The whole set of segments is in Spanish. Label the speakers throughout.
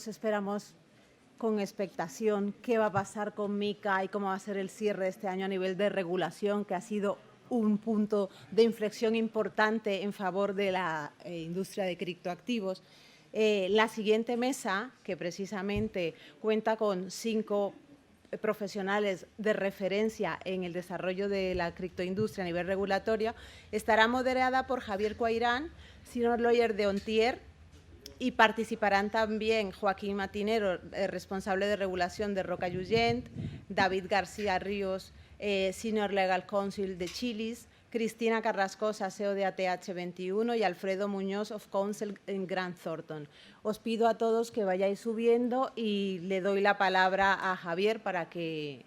Speaker 1: todos esperamos con expectación qué va a pasar con MiCA y cómo va a ser el cierre de este año a nivel de regulación, que ha sido un punto de inflexión importante en favor de la industria de criptoactivos. La siguiente mesa, que precisamente cuenta con 5 profesionales de referencia en el desarrollo de la criptoindustria a nivel regulatorio, estará moderada por Javier Cuairán, senior lawyer de Ontier, y participarán también Joaquín Matinero, responsable de regulación de Roca Yullent, David García Ríos, Senior Legal Counsel de Chilis, Cristina Carrascosa, CEO de ATH21 y Alfredo Muñoz, of Counsel en Grant Thornton. Os pido a todos que vayáis subiendo y le doy la palabra a Javier para que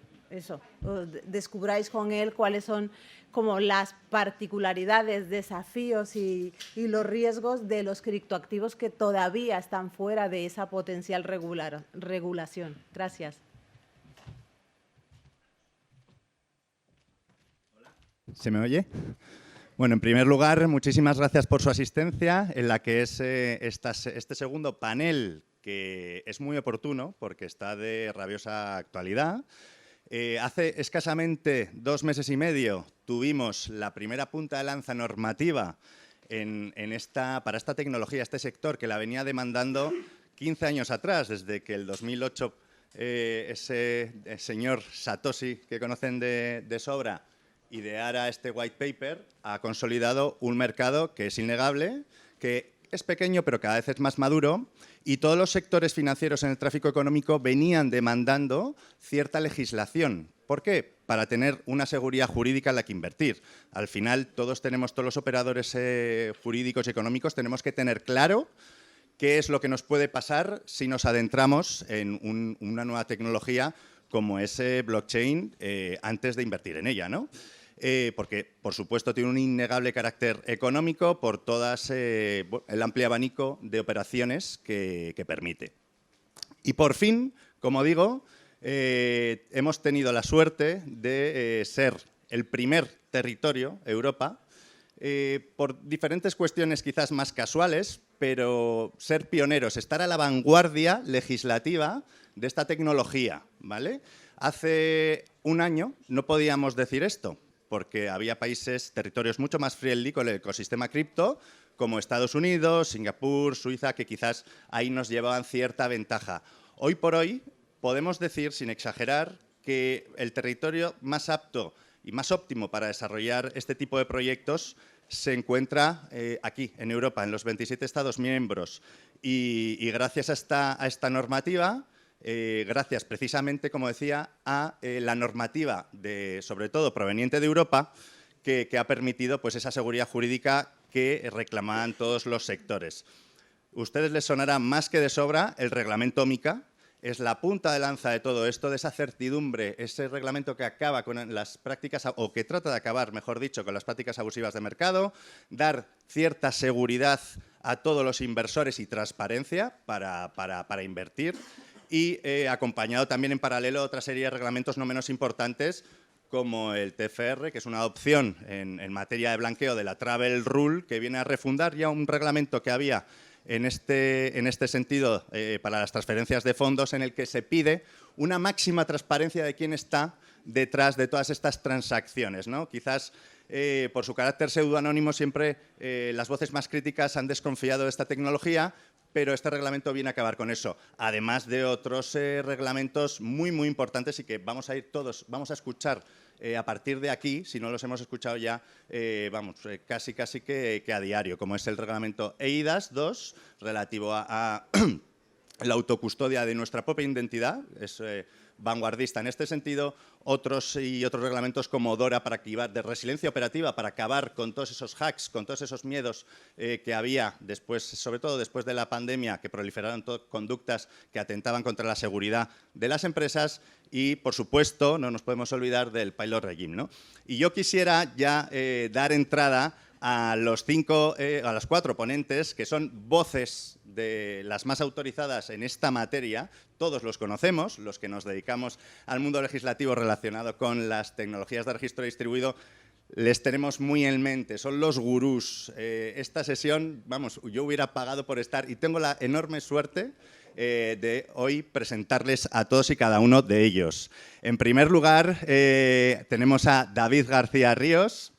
Speaker 1: descubráis con él cuáles son como las particularidades, desafíos y los riesgos de los criptoactivos que todavía están fuera de esa potencial regulación. Gracias.
Speaker 2: ¿Se me oye? Bueno, en primer lugar, muchísimas gracias por su asistencia en la que es este segundo panel, que es muy oportuno porque está de rabiosa actualidad. Hace escasamente 2 meses y medio tuvimos la primera punta de lanza normativa para esta tecnología, este sector que la venía demandando 15 años atrás, desde que el 2008 ese señor Satoshi, que conocen de sobra, ideara este white paper, ha consolidado un mercado que es innegable, que es pequeño pero cada vez es más maduro, y todos los sectores financieros en el tráfico económico venían demandando cierta legislación. ¿Por qué? Para tener una seguridad jurídica en la que invertir. Al final, todos los operadores jurídicos y económicos tenemos que tener claro qué es lo que nos puede pasar si nos adentramos en una nueva tecnología como es blockchain antes de invertir en ella, ¿no? Porque, por supuesto, tiene un innegable carácter económico por todas el amplio abanico de operaciones que permite. Y, por fin, como digo, hemos tenido la suerte de ser el primer territorio, Europa, por diferentes cuestiones quizás más casuales, pero ser pioneros, estar a la vanguardia legislativa de esta tecnología, ¿vale? Hace un año no podíamos decir esto, porque había territorios mucho más friendly con el ecosistema cripto, como Estados Unidos, Singapur, Suiza, que quizás ahí nos llevaban cierta ventaja. Hoy por hoy podemos decir, sin exagerar, que el territorio más apto y más óptimo para desarrollar este tipo de proyectos se encuentra aquí, en Europa, en los 27 Estados miembros. Y gracias a esta normativa, gracias precisamente, como decía, a la normativa, sobre todo proveniente de Europa, que ha permitido pues, esa seguridad jurídica que reclamaban todos los sectores. A ustedes les sonará más que de sobra el reglamento MiCA. Es la punta de lanza de todo esto, de esa certidumbre, ese reglamento que acaba con las prácticas, o que trata de acabar, mejor dicho, con las prácticas abusivas de mercado, dar cierta seguridad a todos los inversores y transparencia para invertir, y acompañado también en paralelo otra serie de reglamentos no menos importantes, como el TFR, que es una adopción en materia de blanqueo de la Travel Rule, que viene a refundar ya un reglamento que había en este sentido para las transferencias de fondos, en el que se pide una máxima transparencia de quién está detrás de todas estas transacciones, ¿no? Quizás por su carácter pseudoanónimo siempre las voces más críticas han desconfiado de esta tecnología, pero este reglamento viene a acabar con eso, además de otros reglamentos muy, muy importantes y que vamos a escuchar a partir de aquí, si no los hemos escuchado ya, casi que a diario, como es el reglamento EIDAS 2, relativo a la autocustodia de nuestra propia identidad, es vanguardista en este sentido, otros reglamentos como DORA para activar de resiliencia operativa, para acabar con todos esos hacks, con todos esos miedos que había después, sobre todo después de la pandemia, que proliferaron conductas que atentaban contra la seguridad de las empresas y, por supuesto, no nos podemos olvidar del pilot regime, ¿no? Y yo quisiera ya dar entrada a los 4 ponentes, que son voces de las más autorizadas en esta materia. Todos los conocemos, los que nos dedicamos al mundo legislativo relacionado con las tecnologías de registro distribuido, les tenemos muy en mente, son los gurús. Esta sesión, yo hubiera pagado por estar y tengo la enorme suerte de hoy presentarles a todos y cada uno de ellos. En primer lugar, tenemos a David García Ríos,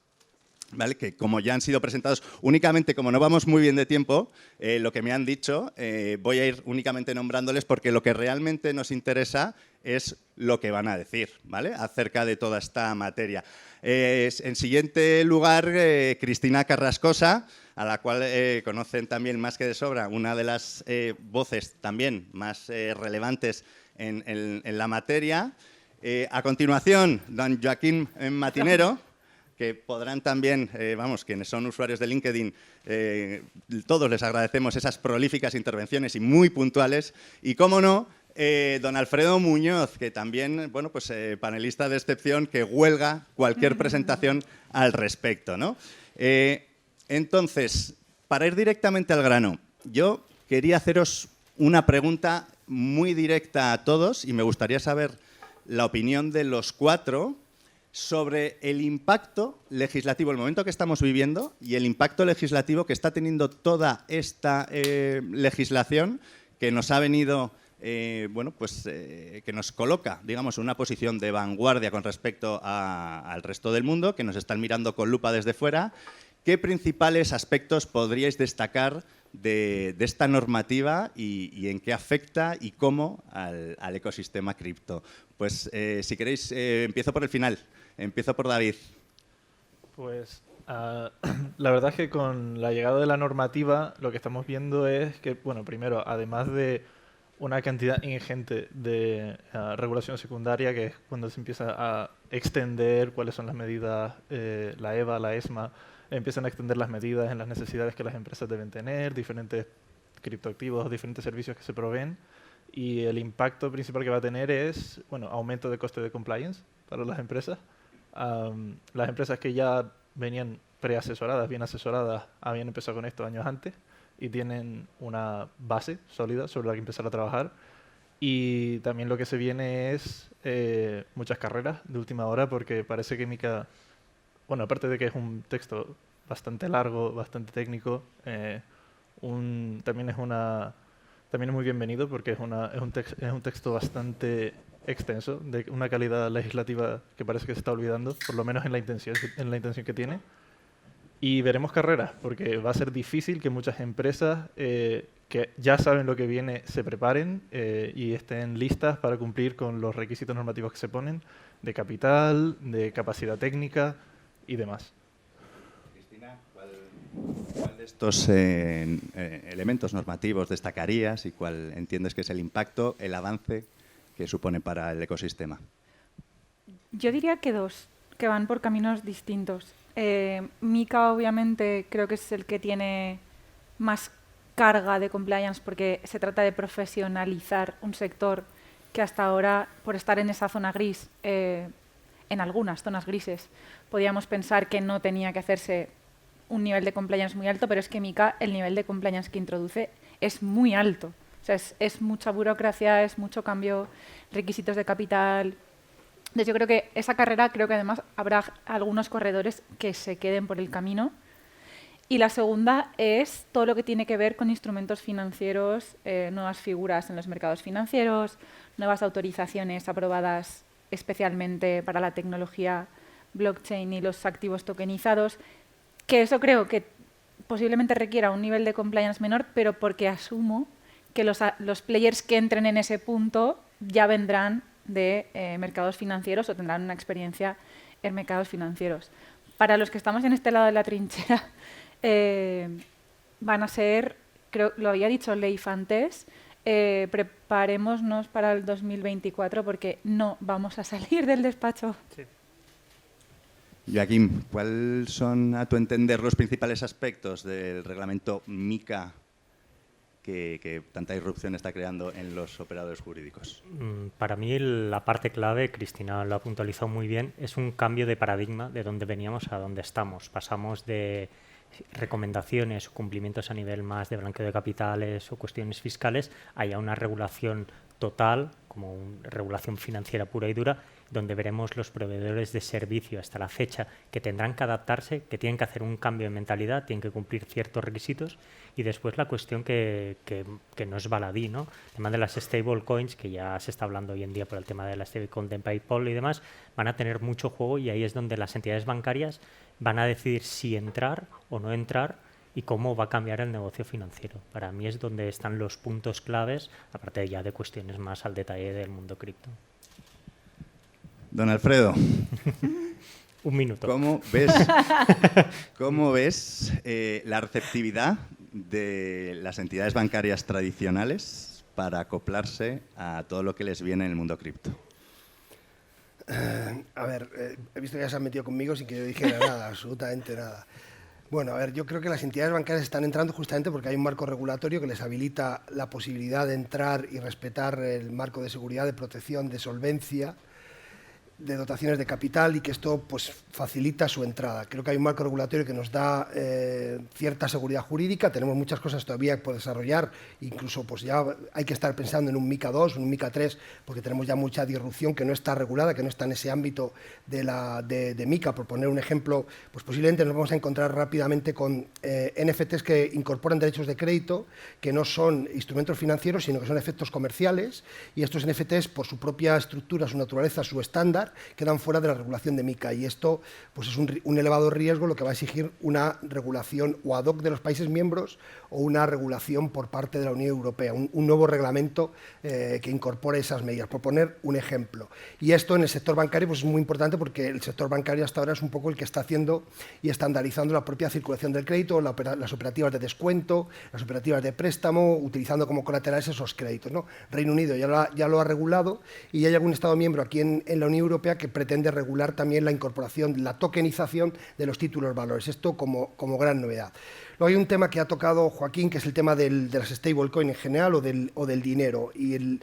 Speaker 2: ¿vale? Que como ya han sido presentados, únicamente como no vamos muy bien de tiempo, lo que me han dicho, voy a ir únicamente nombrándoles porque lo que realmente nos interesa es lo que van a decir, ¿vale? Acerca de toda esta materia. En siguiente lugar, Cristina Carrascosa, a la cual conocen también más que de sobra, una de las voces también más relevantes en la materia. A continuación, don Joaquín Matinero, que podrán también, quienes son usuarios de LinkedIn, todos les agradecemos esas prolíficas intervenciones y muy puntuales. Y, cómo no, don Alfredo Muñoz, que también, panelista de excepción, que huelga cualquier presentación al respecto, ¿no? Entonces, para ir directamente al grano, yo quería haceros una pregunta muy directa a todos y me gustaría saber la opinión de los cuatro sobre el impacto legislativo, el momento que estamos viviendo y el impacto legislativo que está teniendo toda esta legislación que nos ha venido, que nos coloca, digamos, en una posición de vanguardia con respecto al resto del mundo, que nos están mirando con lupa desde fuera. ¿Qué principales aspectos podríais destacar de esta normativa y en qué afecta y cómo al ecosistema cripto? Pues si queréis, empiezo por el final. Empiezo por David.
Speaker 3: Pues la verdad es que con la llegada de la normativa lo que estamos viendo es que, bueno, primero, además de una cantidad ingente de regulación secundaria, que es cuando se empieza a extender cuáles son las medidas, la EBA, la ESMA, empiezan a extender las medidas en las necesidades que las empresas deben tener, diferentes criptoactivos, diferentes servicios que se proveen, y el impacto principal que va a tener es, bueno, aumento de coste de compliance para las empresas. Las empresas que ya venían preasesoradas, bien asesoradas, habían empezado con esto años antes y tienen una base sólida sobre la que empezar a trabajar. Y también lo que se viene es muchas carreras de última hora, porque parece que MiCA, bueno, aparte de que es un texto bastante largo, bastante técnico, también es muy bienvenido porque es un texto bastante extenso, de una calidad legislativa que parece que se está olvidando, por lo menos en la intención que tiene. Y veremos carreras, porque va a ser difícil que muchas empresas que ya saben lo que viene se preparen y estén listas para cumplir con los requisitos normativos que se ponen de capital, de capacidad técnica y demás.
Speaker 2: Cristina, ¿cuál de estos elementos normativos destacarías y cuál entiendes que es el impacto, el avance que supone para el ecosistema?
Speaker 4: Yo diría que dos, que van por caminos distintos. MiCA obviamente creo que es el que tiene más carga de compliance porque se trata de profesionalizar un sector que hasta ahora, por estar en esa zona gris, en algunas zonas grises, podíamos pensar que no tenía que hacerse un nivel de compliance muy alto, pero es que MiCA, el nivel de compliance que introduce es muy alto. O sea, es mucha burocracia, es mucho cambio, requisitos de capital. Entonces yo creo que esa carrera, creo que además habrá algunos corredores que se queden por el camino. Y la segunda es todo lo que tiene que ver con instrumentos financieros, nuevas figuras en los mercados financieros, nuevas autorizaciones aprobadas especialmente para la tecnología blockchain y los activos tokenizados, que eso creo que posiblemente requiera un nivel de compliance menor, pero porque asumo que los players que entren en ese punto ya vendrán de mercados financieros o tendrán una experiencia en mercados financieros. Para los que estamos en este lado de la trinchera, van a ser, creo, lo había dicho Leif antes, preparémonos para el 2024 porque no vamos a salir del despacho.
Speaker 3: Sí.
Speaker 2: Joaquín, ¿cuáles son, a tu entender, los principales aspectos del reglamento MiCA que tanta irrupción está creando en los operadores jurídicos?
Speaker 5: Para mí la parte clave, Cristina lo ha puntualizado muy bien, es un cambio de paradigma de donde veníamos a donde estamos. Pasamos de recomendaciones o cumplimientos a nivel más de blanqueo de capitales o cuestiones fiscales a ya una regulación total, como una regulación financiera pura y dura, donde veremos los proveedores de servicio hasta la fecha que tendrán que adaptarse, que tienen que hacer un cambio de mentalidad, tienen que cumplir ciertos requisitos, y después la cuestión que no es baladí, ¿no? El tema de las stablecoins, que ya se está hablando hoy en día por el tema de la stablecoin de PayPal y demás, van a tener mucho juego, y ahí es donde las entidades bancarias van a decidir si entrar o no entrar y cómo va a cambiar el negocio financiero. Para mí es donde están los puntos claves, aparte ya de cuestiones más al detalle del mundo cripto.
Speaker 2: Don Alfredo,
Speaker 5: Un minuto.
Speaker 2: ¿Cómo ves la receptividad de las entidades bancarias tradicionales para acoplarse a todo lo que les viene en el mundo cripto?
Speaker 6: A ver, he visto que ya se han metido conmigo sin que yo dijera nada, absolutamente nada. Bueno, a ver, yo creo que las entidades bancarias están entrando justamente porque hay un marco regulatorio que les habilita la posibilidad de entrar y respetar el marco de seguridad, de protección, de solvencia, de dotaciones de capital, y que esto pues facilita su entrada. Creo que hay un marco regulatorio que nos da cierta seguridad jurídica. Tenemos muchas cosas todavía por desarrollar, incluso pues ya hay que estar pensando en un MiCA 2, un MiCA 3, porque tenemos ya mucha disrupción que no está regulada, que no está en ese ámbito de MiCA. Por poner un ejemplo, pues posiblemente nos vamos a encontrar rápidamente con NFTs que incorporan derechos de crédito, que no son instrumentos financieros, sino que son efectos comerciales, y estos NFTs, por su propia estructura, su naturaleza, su estándar, quedan fuera de la regulación de MiCA, y esto pues es un elevado riesgo, lo que va a exigir una regulación o ad hoc de los países miembros o una regulación por parte de la Unión Europea, un nuevo reglamento que incorpore esas medidas, por poner un ejemplo. Y esto en el sector bancario pues es muy importante, porque el sector bancario hasta ahora es un poco el que está haciendo y estandarizando la propia circulación del crédito, las operativas de descuento, las operativas de préstamo, utilizando como colaterales esos créditos, ¿no? Reino Unido ya lo ha regulado, y hay algún Estado miembro aquí en la Unión Europea que pretende regular también la incorporación, la tokenización de los títulos valores. Esto como gran novedad. Luego hay un tema que ha tocado Joaquín, que es el tema de las stablecoins en general o del dinero. Y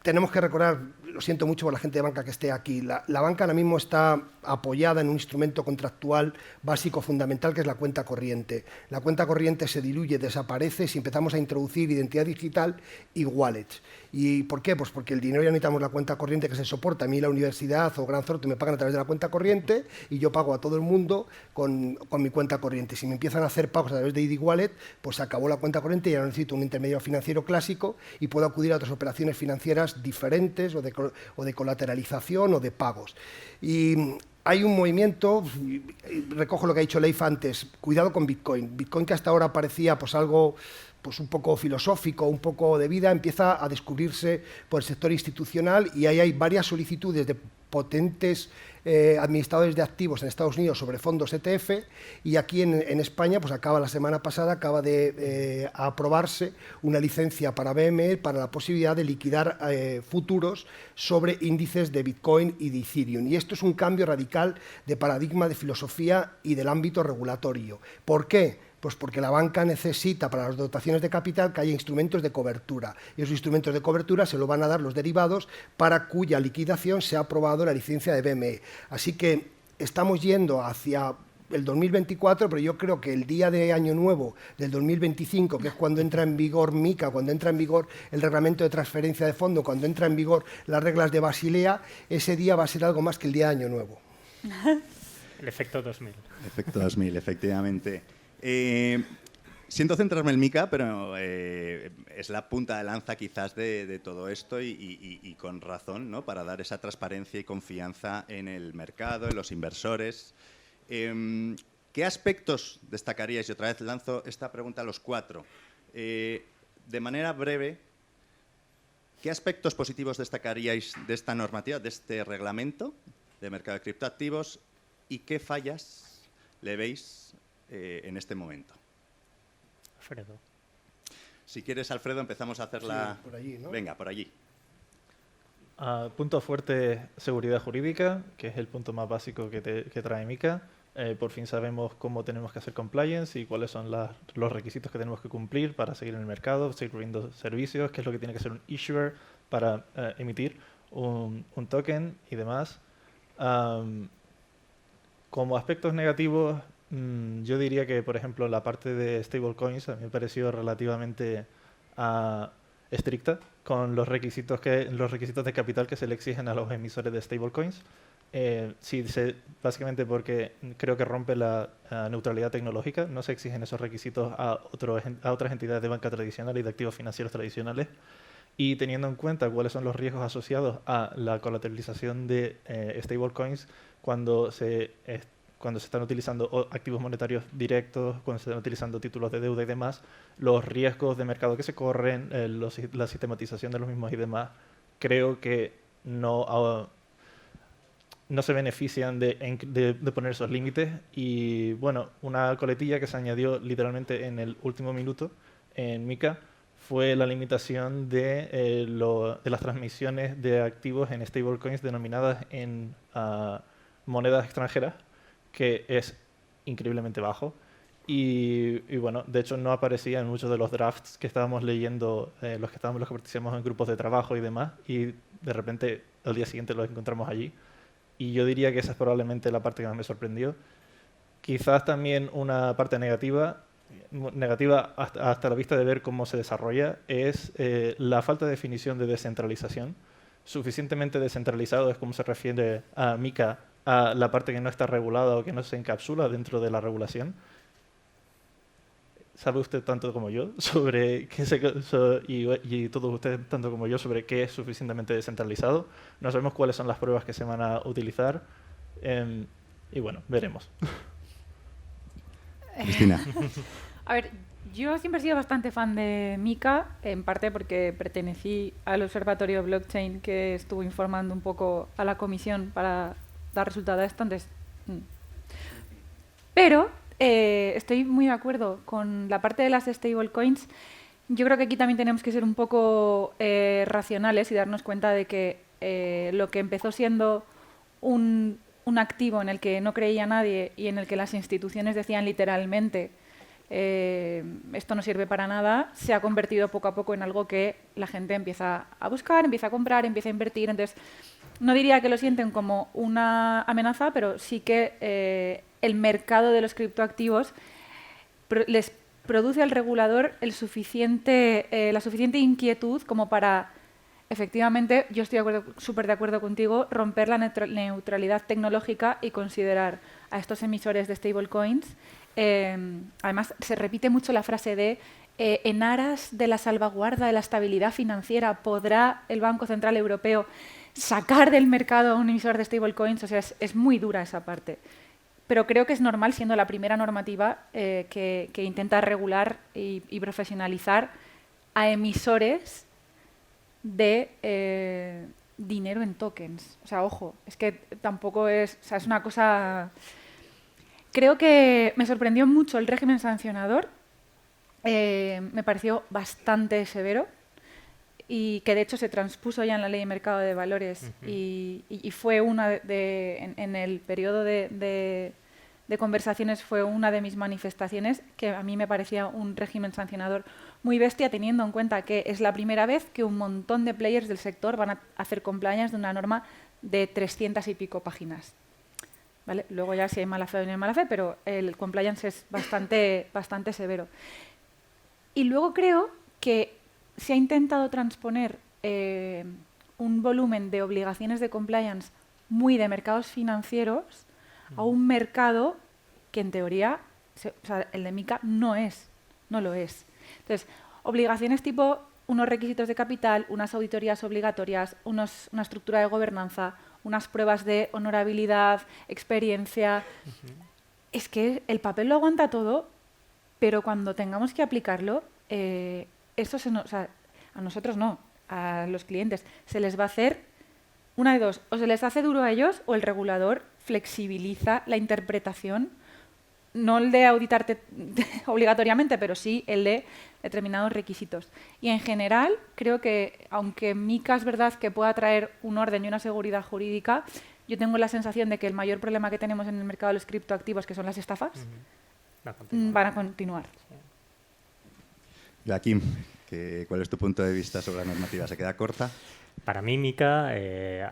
Speaker 6: tenemos que recordar, lo siento mucho por la gente de banca que esté aquí, la banca ahora mismo está apoyada en un instrumento contractual básico fundamental, que es la cuenta corriente. La cuenta corriente se diluye, desaparece si empezamos a introducir identidad digital y wallets. ¿Y por qué? Pues porque el dinero ya necesitamos la cuenta corriente que se soporta. A mí la universidad o Gran Zorte me pagan a través de la cuenta corriente, y yo pago a todo el mundo con mi cuenta corriente. Si me empiezan a hacer pagos a través de ID Wallet, pues se acabó la cuenta corriente y ya no necesito un intermediario financiero clásico, y puedo acudir a otras operaciones financieras diferentes o de colateralización o de pagos. Y hay un movimiento, recojo lo que ha dicho Leif antes, cuidado con Bitcoin. Bitcoin, que hasta ahora parecía pues algo pues un poco filosófico, un poco de vida, empieza a descubrirse por el sector institucional, y ahí hay varias solicitudes de potentes administradores de activos en Estados Unidos sobre fondos ETF, y aquí en España, pues la semana pasada acaba de aprobarse una licencia para BME para la posibilidad de liquidar futuros sobre índices de Bitcoin y de Ethereum. Y esto es un cambio radical de paradigma, de filosofía y del ámbito regulatorio. ¿Por qué? Pues porque la banca necesita, para las dotaciones de capital, que haya instrumentos de cobertura. Y esos instrumentos de cobertura se lo van a dar los derivados, para cuya liquidación se ha aprobado la licencia de BME. Así que estamos yendo hacia el 2024, pero yo creo que el día de Año Nuevo del 2025, que es cuando entra en vigor MiCA, cuando entra en vigor el reglamento de transferencia de fondo, cuando entra en vigor las reglas de Basilea, ese día va a ser algo más que el día de Año Nuevo.
Speaker 5: El efecto 2000.
Speaker 2: Efecto 2000, efectivamente. Siento centrarme en MiCA, pero es la punta de lanza quizás de todo esto, y con razón, ¿no? Para dar esa transparencia y confianza en el mercado, en los inversores. ¿Qué aspectos destacaríais? Y otra vez lanzo esta pregunta a los cuatro. De manera breve, ¿qué aspectos positivos destacaríais de esta normativa, de este reglamento de mercado de criptoactivos, y qué fallas le veis en este momento?
Speaker 5: Alfredo.
Speaker 2: Si quieres, Alfredo, empezamos a hacerla.
Speaker 6: Sí, por allí, ¿no?
Speaker 2: Venga, por allí.
Speaker 3: Punto fuerte, seguridad jurídica, que es el punto más básico que trae MiCA. Por fin sabemos cómo tenemos que hacer compliance y cuáles son los requisitos que tenemos que cumplir para seguir en el mercado, seguir proveyendo servicios, qué es lo que tiene que hacer un issuer para emitir un token y demás. Como aspectos negativos, yo diría que, por ejemplo, la parte de stablecoins a mí me ha parecido relativamente estricta con los requisitos de capital que se le exigen a los emisores de stablecoins. Sí, básicamente porque creo que rompe la neutralidad tecnológica. No se exigen esos requisitos a otras entidades de banca tradicional y de activos financieros tradicionales. Y teniendo en cuenta cuáles son los riesgos asociados a la colateralización de stablecoins cuando se están utilizando activos monetarios directos, cuando se están utilizando títulos de deuda y demás, los riesgos de mercado que se corren, la sistematización de los mismos y demás, creo que no se benefician de poner esos límites. Y bueno, una coletilla que se añadió literalmente en el último minuto en MiCA fue la limitación de las transmisiones de activos en stablecoins denominadas en monedas extranjeras, que es increíblemente bajo. Y bueno, de hecho no aparecía en muchos de los drafts que estábamos leyendo, los que participamos en grupos de trabajo y demás, y de repente al día siguiente los encontramos allí. Y yo diría que esa es probablemente la parte que más me sorprendió. Quizás también una parte negativa hasta la vista de ver cómo se desarrolla, es la falta de definición de descentralización. Suficientemente descentralizado es como se refiere a MiCA, a la parte que no está regulada o que no se encapsula dentro de la regulación. ¿Sabe usted tanto como yo sobre y todos ustedes tanto como yo sobre qué es suficientemente descentralizado? No sabemos cuáles son las pruebas que se van a utilizar y bueno, veremos.
Speaker 2: Cristina.
Speaker 4: A ver, yo siempre he sido bastante fan de MiCA, en parte porque pertenecí al observatorio blockchain que estuvo informando un poco a la comisión para dar resultado a esto. Entonces, pero estoy muy de acuerdo con la parte de las stablecoins. Yo creo que aquí también tenemos que ser un poco racionales y darnos cuenta de que lo que empezó siendo un activo en el que no creía nadie y en el que las instituciones decían literalmente esto no sirve para nada, se ha convertido poco a poco en algo que la gente empieza a buscar, empieza a comprar, empieza a invertir. Entonces, no diría que lo sienten como una amenaza, pero sí que el mercado de los criptoactivos les produce al regulador la suficiente inquietud como para, efectivamente, yo estoy súper de acuerdo contigo, romper la neutralidad tecnológica y considerar a estos emisores de stablecoins. Además, se repite mucho la frase de en aras de la salvaguarda de la estabilidad financiera, ¿podrá el Banco Central Europeo sacar del mercado a un emisor de stablecoins? O sea, es muy dura esa parte. Pero creo que es normal, siendo la primera normativa que intenta regular y profesionalizar a emisores de dinero en tokens. O sea, ojo, es que tampoco es... O sea, es una cosa... Creo que me sorprendió mucho el régimen sancionador. Me pareció bastante severo y que de hecho se transpuso ya en la Ley de Mercado de Valores y fue una en el periodo de conversaciones fue una de mis manifestaciones, que a mí me parecía un régimen sancionador muy bestia, teniendo en cuenta que es la primera vez que un montón de players del sector van a hacer compliance de una norma de 300 y pico páginas. ¿Vale? Luego ya si hay mala fe o no hay mala fe, pero el compliance es bastante severo. Y luego creo que se ha intentado transponer un volumen de obligaciones de compliance muy de mercados financieros a un mercado que en teoría, o sea, el de MiCA no lo es. Entonces, obligaciones tipo unos requisitos de capital, unas auditorías obligatorias, una estructura de gobernanza, unas pruebas de honorabilidad, experiencia. Es que el papel lo aguanta todo, pero cuando tengamos que aplicarlo, o sea, a nosotros no, a los clientes, se les va a hacer una de dos, o se les hace duro a ellos o el regulador flexibiliza la interpretación, no el de auditarte obligatoriamente, pero sí el de determinados requisitos. Y en general, creo que, aunque MiCA es verdad que pueda traer un orden y una seguridad jurídica, yo tengo la sensación de que el mayor problema que tenemos en el mercado de los criptoactivos, que son las estafas, van a continuar.
Speaker 2: Joaquín, ¿cuál es tu punto de vista sobre la normativa? ¿Se queda corta?
Speaker 5: Para mí, MiCA,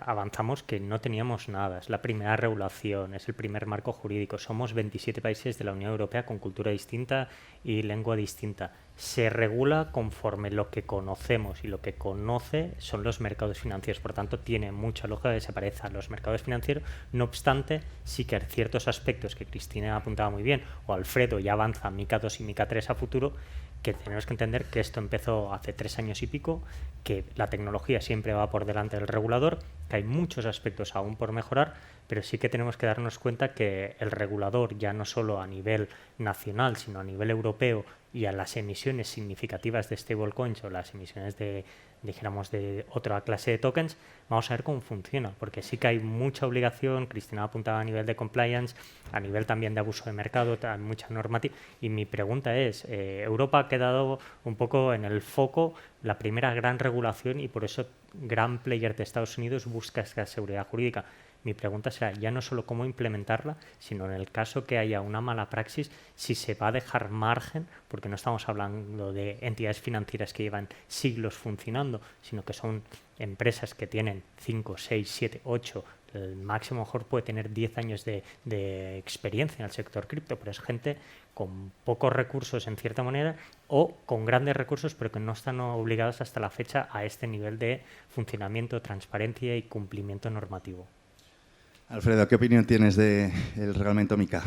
Speaker 5: avanzamos que no teníamos nada. Es la primera regulación, es el primer marco jurídico. Somos 27 países de la Unión Europea con cultura distinta y lengua distinta. se regula conforme lo que conocemos, y lo que conoce son los mercados financieros. Por tanto, tiene mucha lógica que se parezca a los mercados financieros. No obstante, sí que hay ciertos aspectos que Cristina apuntaba muy bien, o Alfredo ya avanza MiCA 2 y MiCA 3 a futuro, que tenemos que entender que esto empezó hace 3 años y pico, que la tecnología siempre va por delante del regulador, que hay muchos aspectos aún por mejorar, pero sí que tenemos que darnos cuenta que el regulador, ya no solo a nivel nacional, sino a nivel europeo, y a las emisiones significativas de stablecoins o las emisiones dijéramos, de otra clase de tokens, vamos a ver cómo funciona, porque sí que hay mucha obligación. Cristina apuntaba a nivel de compliance, a nivel también de abuso de mercado, hay mucha normativa, y mi pregunta es, Europa ha quedado un poco en el foco, la primera gran regulación, y por eso gran player de Estados Unidos busca esta seguridad jurídica. Mi pregunta será ya no solo cómo implementarla, sino en el caso que haya una mala praxis, si se va a dejar margen, porque no estamos hablando de entidades financieras que llevan siglos funcionando, sino que son empresas que tienen 5, 6, 7, 8, el máximo mejor puede tener 10 años de experiencia en el sector cripto, pero es gente con pocos recursos en cierta manera o con grandes recursos, pero que no están obligados hasta la fecha a este nivel de funcionamiento, transparencia y cumplimiento normativo.
Speaker 2: Alfredo, ¿qué opinión tienes del reglamento MiCA?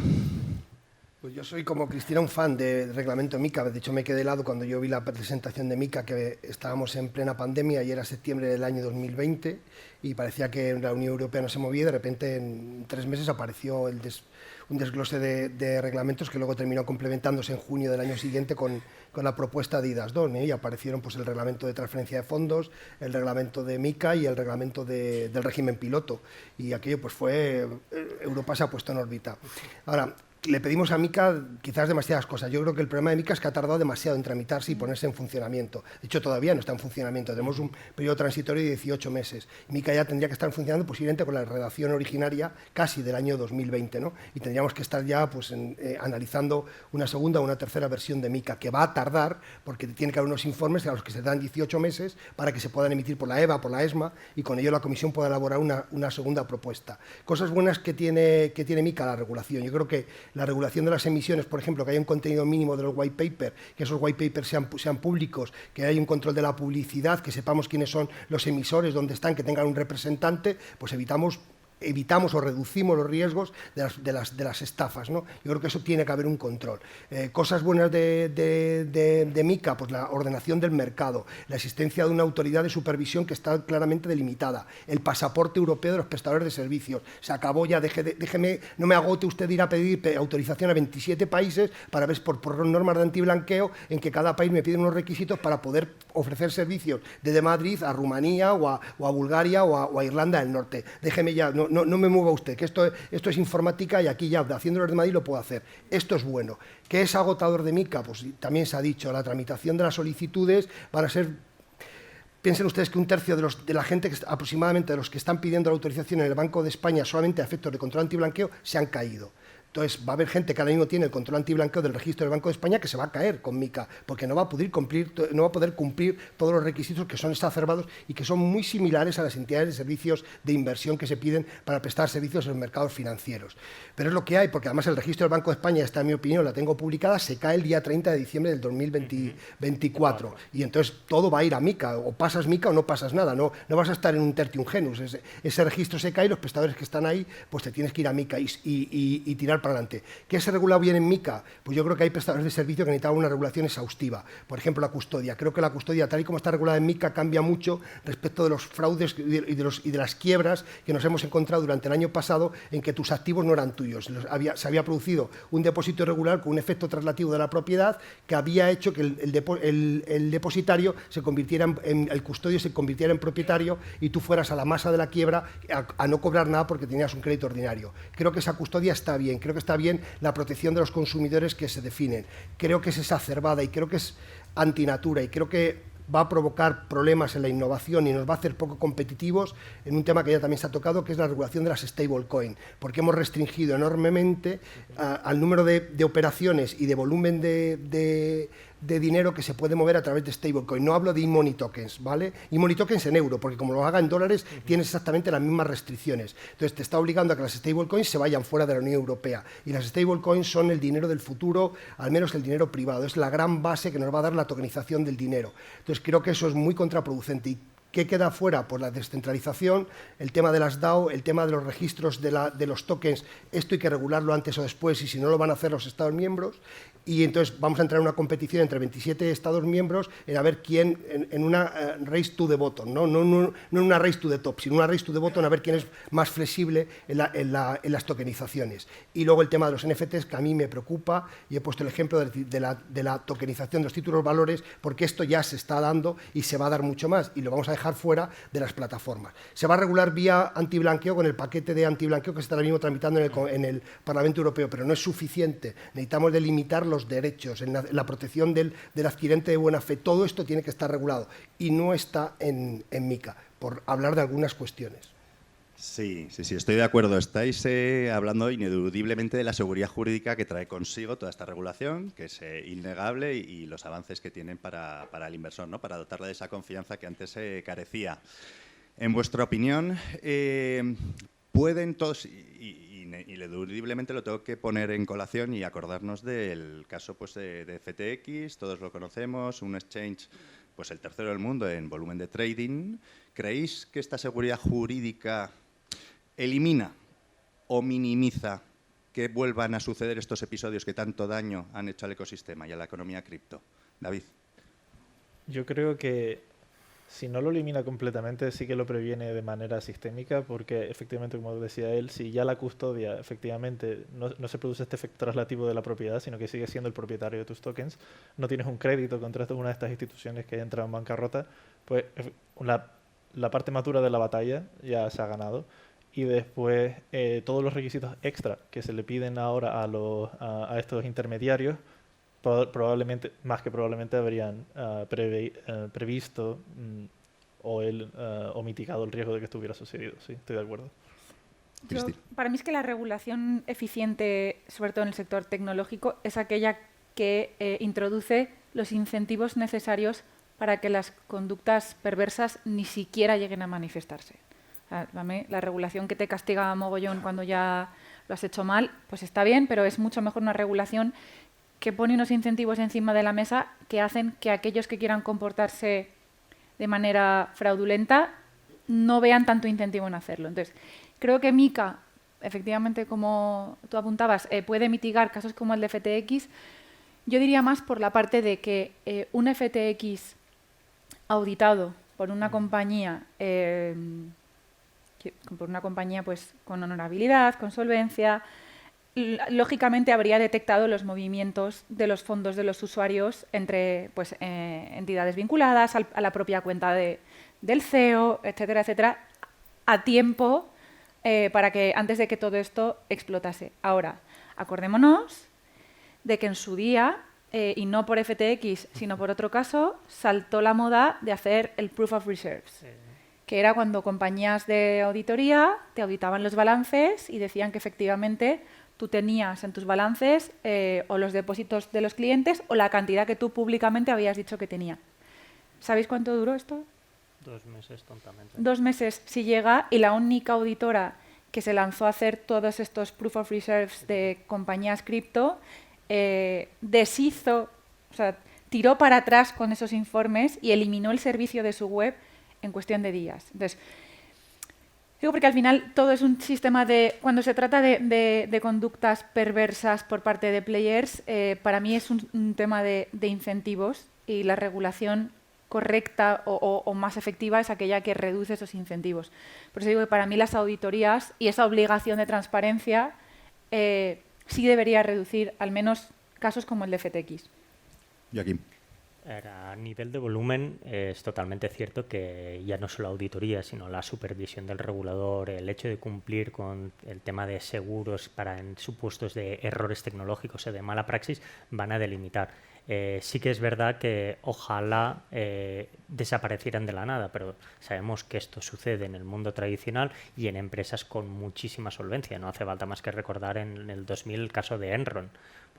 Speaker 6: Pues yo soy, como Cristina, un fan del reglamento MiCA. De hecho, me quedé helado cuando yo vi la presentación de MiCA, que estábamos en plena pandemia y era septiembre del año 2020 y parecía que la Unión Europea no se movía, y de repente en 3 meses apareció un desglose de reglamentos que luego terminó complementándose en junio del año siguiente con la propuesta de IDAS 2, y aparecieron pues el reglamento de transferencia de fondos, el reglamento de MiCA y el reglamento del régimen piloto, y aquello pues Europa se ha puesto en órbita. Ahora, le pedimos a MiCA quizás demasiadas cosas. Yo creo que el problema de MiCA es que ha tardado demasiado en tramitarse y ponerse en funcionamiento. De hecho, todavía no está en funcionamiento. Tenemos un periodo transitorio de 18 meses. MiCA ya tendría que estar funcionando posiblemente con la redacción originaria casi del año 2020, ¿no? Y tendríamos que estar ya pues, analizando una segunda o una tercera versión de MiCA, que va a tardar porque tiene que haber unos informes a los que se dan 18 meses para que se puedan emitir por la EVA, por la ESMA, y con ello la Comisión pueda elaborar una segunda propuesta. Cosas buenas que tiene MiCA, la regulación. Yo creo que la regulación de las emisiones, por ejemplo, que haya un contenido mínimo de los white paper, que esos white papers sean públicos, que haya un control de la publicidad, que sepamos quiénes son los emisores, dónde están, que tengan un representante, pues evitamos o reducimos los riesgos de las estafas, ¿no? Yo creo que eso tiene que haber un control. Cosas buenas de MiCA, pues la ordenación del mercado, la existencia de una autoridad de supervisión que está claramente delimitada, el pasaporte europeo de los prestadores de servicios. Se acabó ya, déjeme, no me agote usted de ir a pedir autorización a 27 países para ver por normas de antiblanqueo en que cada país me pide unos requisitos para poder ofrecer servicios desde Madrid a Rumanía o a Bulgaria o a Irlanda del Norte. Déjeme ya, no me mueva usted, que esto es informática y aquí ya, haciéndolo desde Madrid, lo puedo hacer. Esto es bueno. ¿Qué es agotador de MiCA? Pues también se ha dicho, la tramitación de las solicitudes van a ser... Piensen ustedes que un tercio de la gente, aproximadamente de los que están pidiendo la autorización en el Banco de España solamente a efectos de control antiblanqueo, se han caído. Entonces, va a haber gente que ahora mismo tiene el control antiblanqueo del registro del Banco de España que se va a caer con MiCA, porque no va a poder cumplir todos los requisitos que son exacerbados y que son muy similares a las entidades de servicios de inversión que se piden para prestar servicios en los mercados financieros. Pero es lo que hay, porque además el registro del Banco de España, esta en mi opinión, la tengo publicada, se cae el día 30 de diciembre del 2024. Y entonces todo va a ir a MiCA, o pasas MiCA o no pasas nada, no vas a estar en un tertium genus. Ese registro se cae y los prestadores que están ahí, pues te tienes que ir a MiCA y tirar para adelante. ¿Qué se regula bien en MiCA? Pues yo creo que hay prestadores de servicio que necesitan una regulación exhaustiva. Por ejemplo, la custodia. Creo que la custodia, tal y como está regulada en MiCA, cambia mucho respecto de los fraudes y de las quiebras que nos hemos encontrado durante el año pasado en que tus activos no eran tuyos. Se había producido un depósito irregular con un efecto traslativo de la propiedad que había hecho que el depositario se convirtiera el custodio se convirtiera en propietario y tú fueras a la masa de la quiebra a no cobrar nada porque tenías un crédito ordinario. Creo que esa custodia está bien. Creo que está bien la protección de los consumidores que se definen. Creo que es exacerbada y creo que es antinatura y creo que va a provocar problemas en la innovación y nos va a hacer poco competitivos en un tema que ya también se ha tocado, que es la regulación de las stablecoin, porque hemos restringido enormemente al número de operaciones y de volumen de de dinero que se puede mover a través de stablecoin. No hablo de e-money tokens, ¿vale? E-money tokens en euro, porque como lo haga en dólares, tienes exactamente las mismas restricciones. Entonces te está obligando a que las stablecoins se vayan fuera de la Unión Europea. Y las stablecoins son el dinero del futuro, al menos el dinero privado. Es la gran base que nos va a dar la tokenización del dinero. Entonces creo que eso es muy contraproducente. ¿Qué queda fuera? Pues la descentralización, el tema de las DAO, el tema de los registros de los tokens. Esto hay que regularlo antes o después, y si no lo van a hacer los Estados miembros. Y entonces vamos a entrar en una competición entre 27 Estados miembros en a ver quién, en una race to the bottom, no en una race to the top, sino una race to the bottom, a ver quién es más flexible en las tokenizaciones. Y luego el tema de los NFTs, que a mí me preocupa, y he puesto el ejemplo de la tokenización de los títulos valores, porque esto ya se está dando y se va a dar mucho más, y lo vamos a dejar fuera de las plataformas. Se va a regular vía antiblanqueo con el paquete de antiblanqueo que se está ahora mismo tramitando en el Parlamento Europeo, pero no es suficiente. Necesitamos delimitar los derechos, en la protección del adquirente de buena fe. Todo esto tiene que estar regulado y no está en MiCA, por hablar de algunas cuestiones.
Speaker 2: Sí, estoy de acuerdo. Estáis hablando ineludiblemente de la seguridad jurídica que trae consigo toda esta regulación, que es innegable, y los avances que tienen para el inversor, ¿no? Para dotarle de esa confianza que antes carecía. En vuestra opinión, ¿pueden todos, ineludiblemente lo tengo que poner en colación y acordarnos del caso pues, de FTX, todos lo conocemos, un exchange, pues el tercero del mundo en volumen de trading? ¿Creéis que esta seguridad jurídica elimina o minimiza que vuelvan a suceder estos episodios que tanto daño han hecho al ecosistema y a la economía cripto? David.
Speaker 3: Yo creo que si no lo elimina completamente, sí que lo previene de manera sistémica, porque efectivamente, como decía él, si ya la custodia, efectivamente, no se produce este efecto traslativo de la propiedad, sino que sigue siendo el propietario de tus tokens, no tienes un crédito contra una de estas instituciones que entra en bancarrota, pues la parte madura de la batalla ya se ha ganado. Y después todos los requisitos extra que se le piden ahora a estos intermediarios, probablemente, más que probablemente, habrían previsto o mitigado el riesgo de que esto hubiera sucedido. Sí, estoy de acuerdo.
Speaker 4: Para mí es que la regulación eficiente, sobre todo en el sector tecnológico, es aquella que introduce los incentivos necesarios para que las conductas perversas ni siquiera lleguen a manifestarse. La regulación que te castiga a mogollón cuando ya lo has hecho mal, pues está bien, pero es mucho mejor una regulación que pone unos incentivos encima de la mesa que hacen que aquellos que quieran comportarse de manera fraudulenta no vean tanto incentivo en hacerlo. Entonces, creo que MiCA, efectivamente, como tú apuntabas, puede mitigar casos como el de FTX. Yo diría más por la parte de que un FTX auditado por una compañía pues con honorabilidad, con solvencia, lógicamente habría detectado los movimientos de los fondos de los usuarios entre pues, entidades vinculadas a la propia cuenta del CEO, etcétera, etcétera, a tiempo para que antes de que todo esto explotase. Ahora, acordémonos de que en su día, y no por FTX, sino por otro caso, saltó la moda de hacer el Proof of Reserves, que era cuando compañías de auditoría te auditaban los balances y decían que efectivamente tú tenías en tus balances o los depósitos de los clientes o la cantidad que tú públicamente habías dicho que tenía. ¿Sabéis cuánto duró esto?
Speaker 5: 2 meses, tontamente.
Speaker 4: 2 meses si llega, y la única auditora que se lanzó a hacer todos estos Proof of Reserves de compañías cripto deshizo, o sea, tiró para atrás con esos informes y eliminó el servicio de su web en cuestión de días. Entonces, digo porque al final todo es un sistema de... Cuando se trata de conductas perversas por parte de players, para mí es un tema de incentivos, y la regulación correcta o más efectiva es aquella que reduce esos incentivos. Por eso digo que para mí las auditorías y esa obligación de transparencia sí debería reducir al menos casos como el de FTX.
Speaker 2: Joaquín.
Speaker 5: A nivel de volumen es totalmente cierto que ya no solo auditoría, sino la supervisión del regulador, el hecho de cumplir con el tema de seguros para en supuestos de errores tecnológicos o de mala praxis van a delimitar. Sí que es verdad que ojalá desaparecieran de la nada, pero sabemos que esto sucede en el mundo tradicional y en empresas con muchísima solvencia. No hace falta más que recordar en el 2000 el caso de Enron.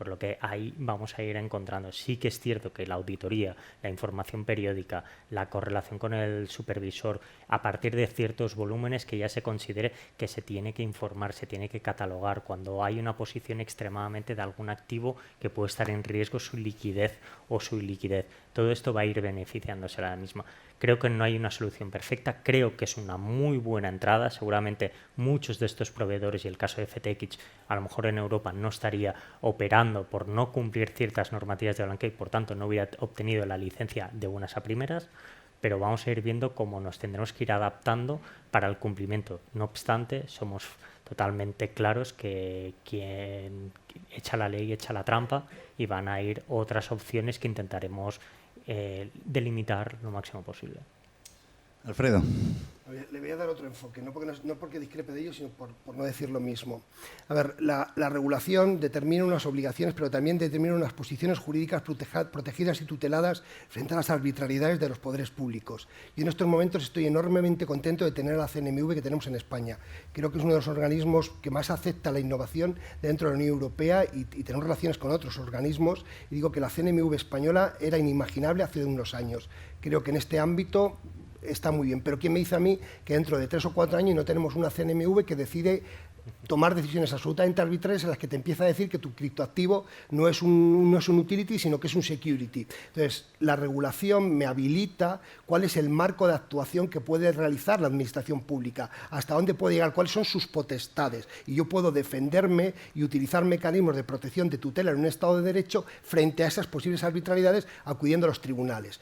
Speaker 5: por lo que ahí vamos a ir encontrando. Sí que es cierto que la auditoría, la información periódica, la correlación con el supervisor, a partir de ciertos volúmenes que ya se considere que se tiene que informar, se tiene que catalogar cuando hay una posición extremadamente de algún activo que puede estar en riesgo su liquidez o su iliquidez. Todo esto va a ir beneficiándose a la misma. Creo que no hay una solución perfecta, creo que es una muy buena entrada. Seguramente muchos de estos proveedores, y el caso de FTX, a lo mejor en Europa no estaría operando por no cumplir ciertas normativas de blanqueo y por tanto no hubiera obtenido la licencia de buenas a primeras, pero vamos a ir viendo cómo nos tendremos que ir adaptando para el cumplimiento. No obstante, somos totalmente claros que quien echa la ley echa la trampa y van a ir otras opciones que intentaremos delimitar lo máximo posible.
Speaker 2: Alfredo.
Speaker 6: Le voy a dar otro enfoque, no porque discrepe de ello, sino por no decir lo mismo. A ver, la regulación determina unas obligaciones, pero también determina unas posiciones jurídicas protegidas y tuteladas frente a las arbitrariedades de los poderes públicos. Y en estos momentos estoy enormemente contento de tener a la CNMV que tenemos en España. Creo que es uno de los organismos que más acepta la innovación dentro de la Unión Europea y tenemos relaciones con otros organismos. Y digo que la CNMV española era inimaginable hace unos años. Creo que en este ámbito está muy bien, pero ¿quién me dice a mí que dentro de 3 o 4 años no tenemos una CNMV que decide tomar decisiones absolutamente arbitrarias en las que te empieza a decir que tu criptoactivo no es un utility, sino que es un security? Entonces, la regulación me habilita cuál es el marco de actuación que puede realizar la administración pública, hasta dónde puede llegar, cuáles son sus potestades, y yo puedo defenderme y utilizar mecanismos de protección de tutela en un Estado de Derecho frente a esas posibles arbitrariedades acudiendo a los tribunales.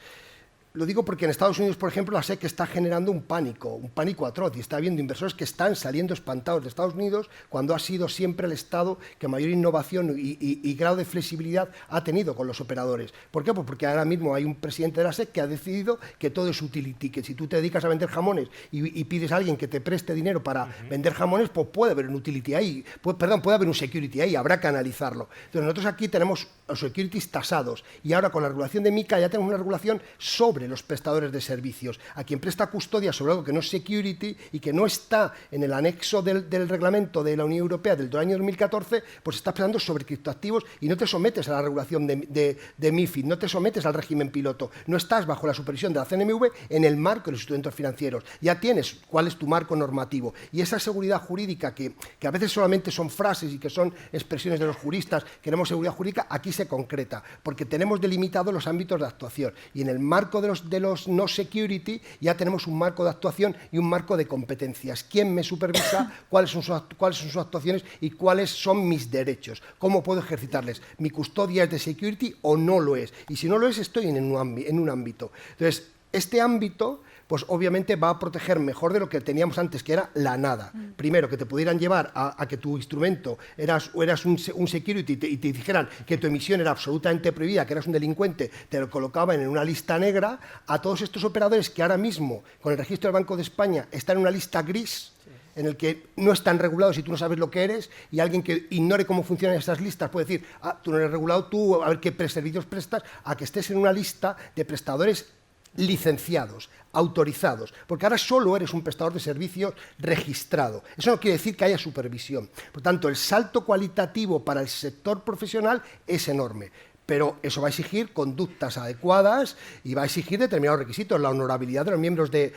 Speaker 6: Lo digo porque en Estados Unidos, por ejemplo, la SEC está generando un pánico atroz, y está habiendo inversores que están saliendo espantados de Estados Unidos cuando ha sido siempre el Estado que mayor innovación y grado de flexibilidad ha tenido con los operadores. ¿Por qué? Pues porque ahora mismo hay un presidente de la SEC que ha decidido que todo es utility, que si tú te dedicas a vender jamones y pides a alguien que te preste dinero para vender jamones, pues puede haber un utility ahí, puede haber un security ahí, habrá que analizarlo. Entonces nosotros aquí tenemos los securities tasados, y ahora con la regulación de MiCA ya tenemos una regulación sobre los prestadores de servicios. A quien presta custodia sobre algo que no es security y que no está en el anexo del reglamento de la Unión Europea del año 2014, pues está prestando sobre criptoactivos y no te sometes a la regulación de MiFID, no te sometes al régimen piloto, no estás bajo la supervisión de la CNMV en el marco de los instrumentos financieros. Ya tienes cuál es tu marco normativo, y esa seguridad jurídica que a veces solamente son frases y que son expresiones de los juristas, queremos seguridad jurídica, aquí se concreta, porque tenemos delimitados los ámbitos de actuación, y en el marco de los no security ya tenemos un marco de actuación y un marco de competencias. ¿Quién me supervisa? ¿Cuáles son sus actuaciones y cuáles son mis derechos? ¿Cómo puedo ejercitarles? ¿Mi custodia es de security o no lo es? Y si no lo es, estoy en un ámbito. Entonces, este ámbito pues obviamente va a proteger mejor de lo que teníamos antes, que era la nada. Primero, que te pudieran llevar a que tu instrumento eras un security y te dijeran que tu emisión era absolutamente prohibida, que eras un delincuente, te lo colocaban en una lista negra. A todos estos operadores que ahora mismo, con el registro del Banco de España, están en una lista gris, en el que no están regulados y tú no sabes lo que eres, y alguien que ignore cómo funcionan esas listas puede decir, tú no eres regulado, tú a ver qué servicios prestas, a que estés en una lista de prestadores licenciados, autorizados, porque ahora solo eres un prestador de servicios registrado. Eso no quiere decir que haya supervisión. Por tanto, el salto cualitativo para el sector profesional es enorme, pero eso va a exigir conductas adecuadas y va a exigir determinados requisitos: la honorabilidad de los miembros de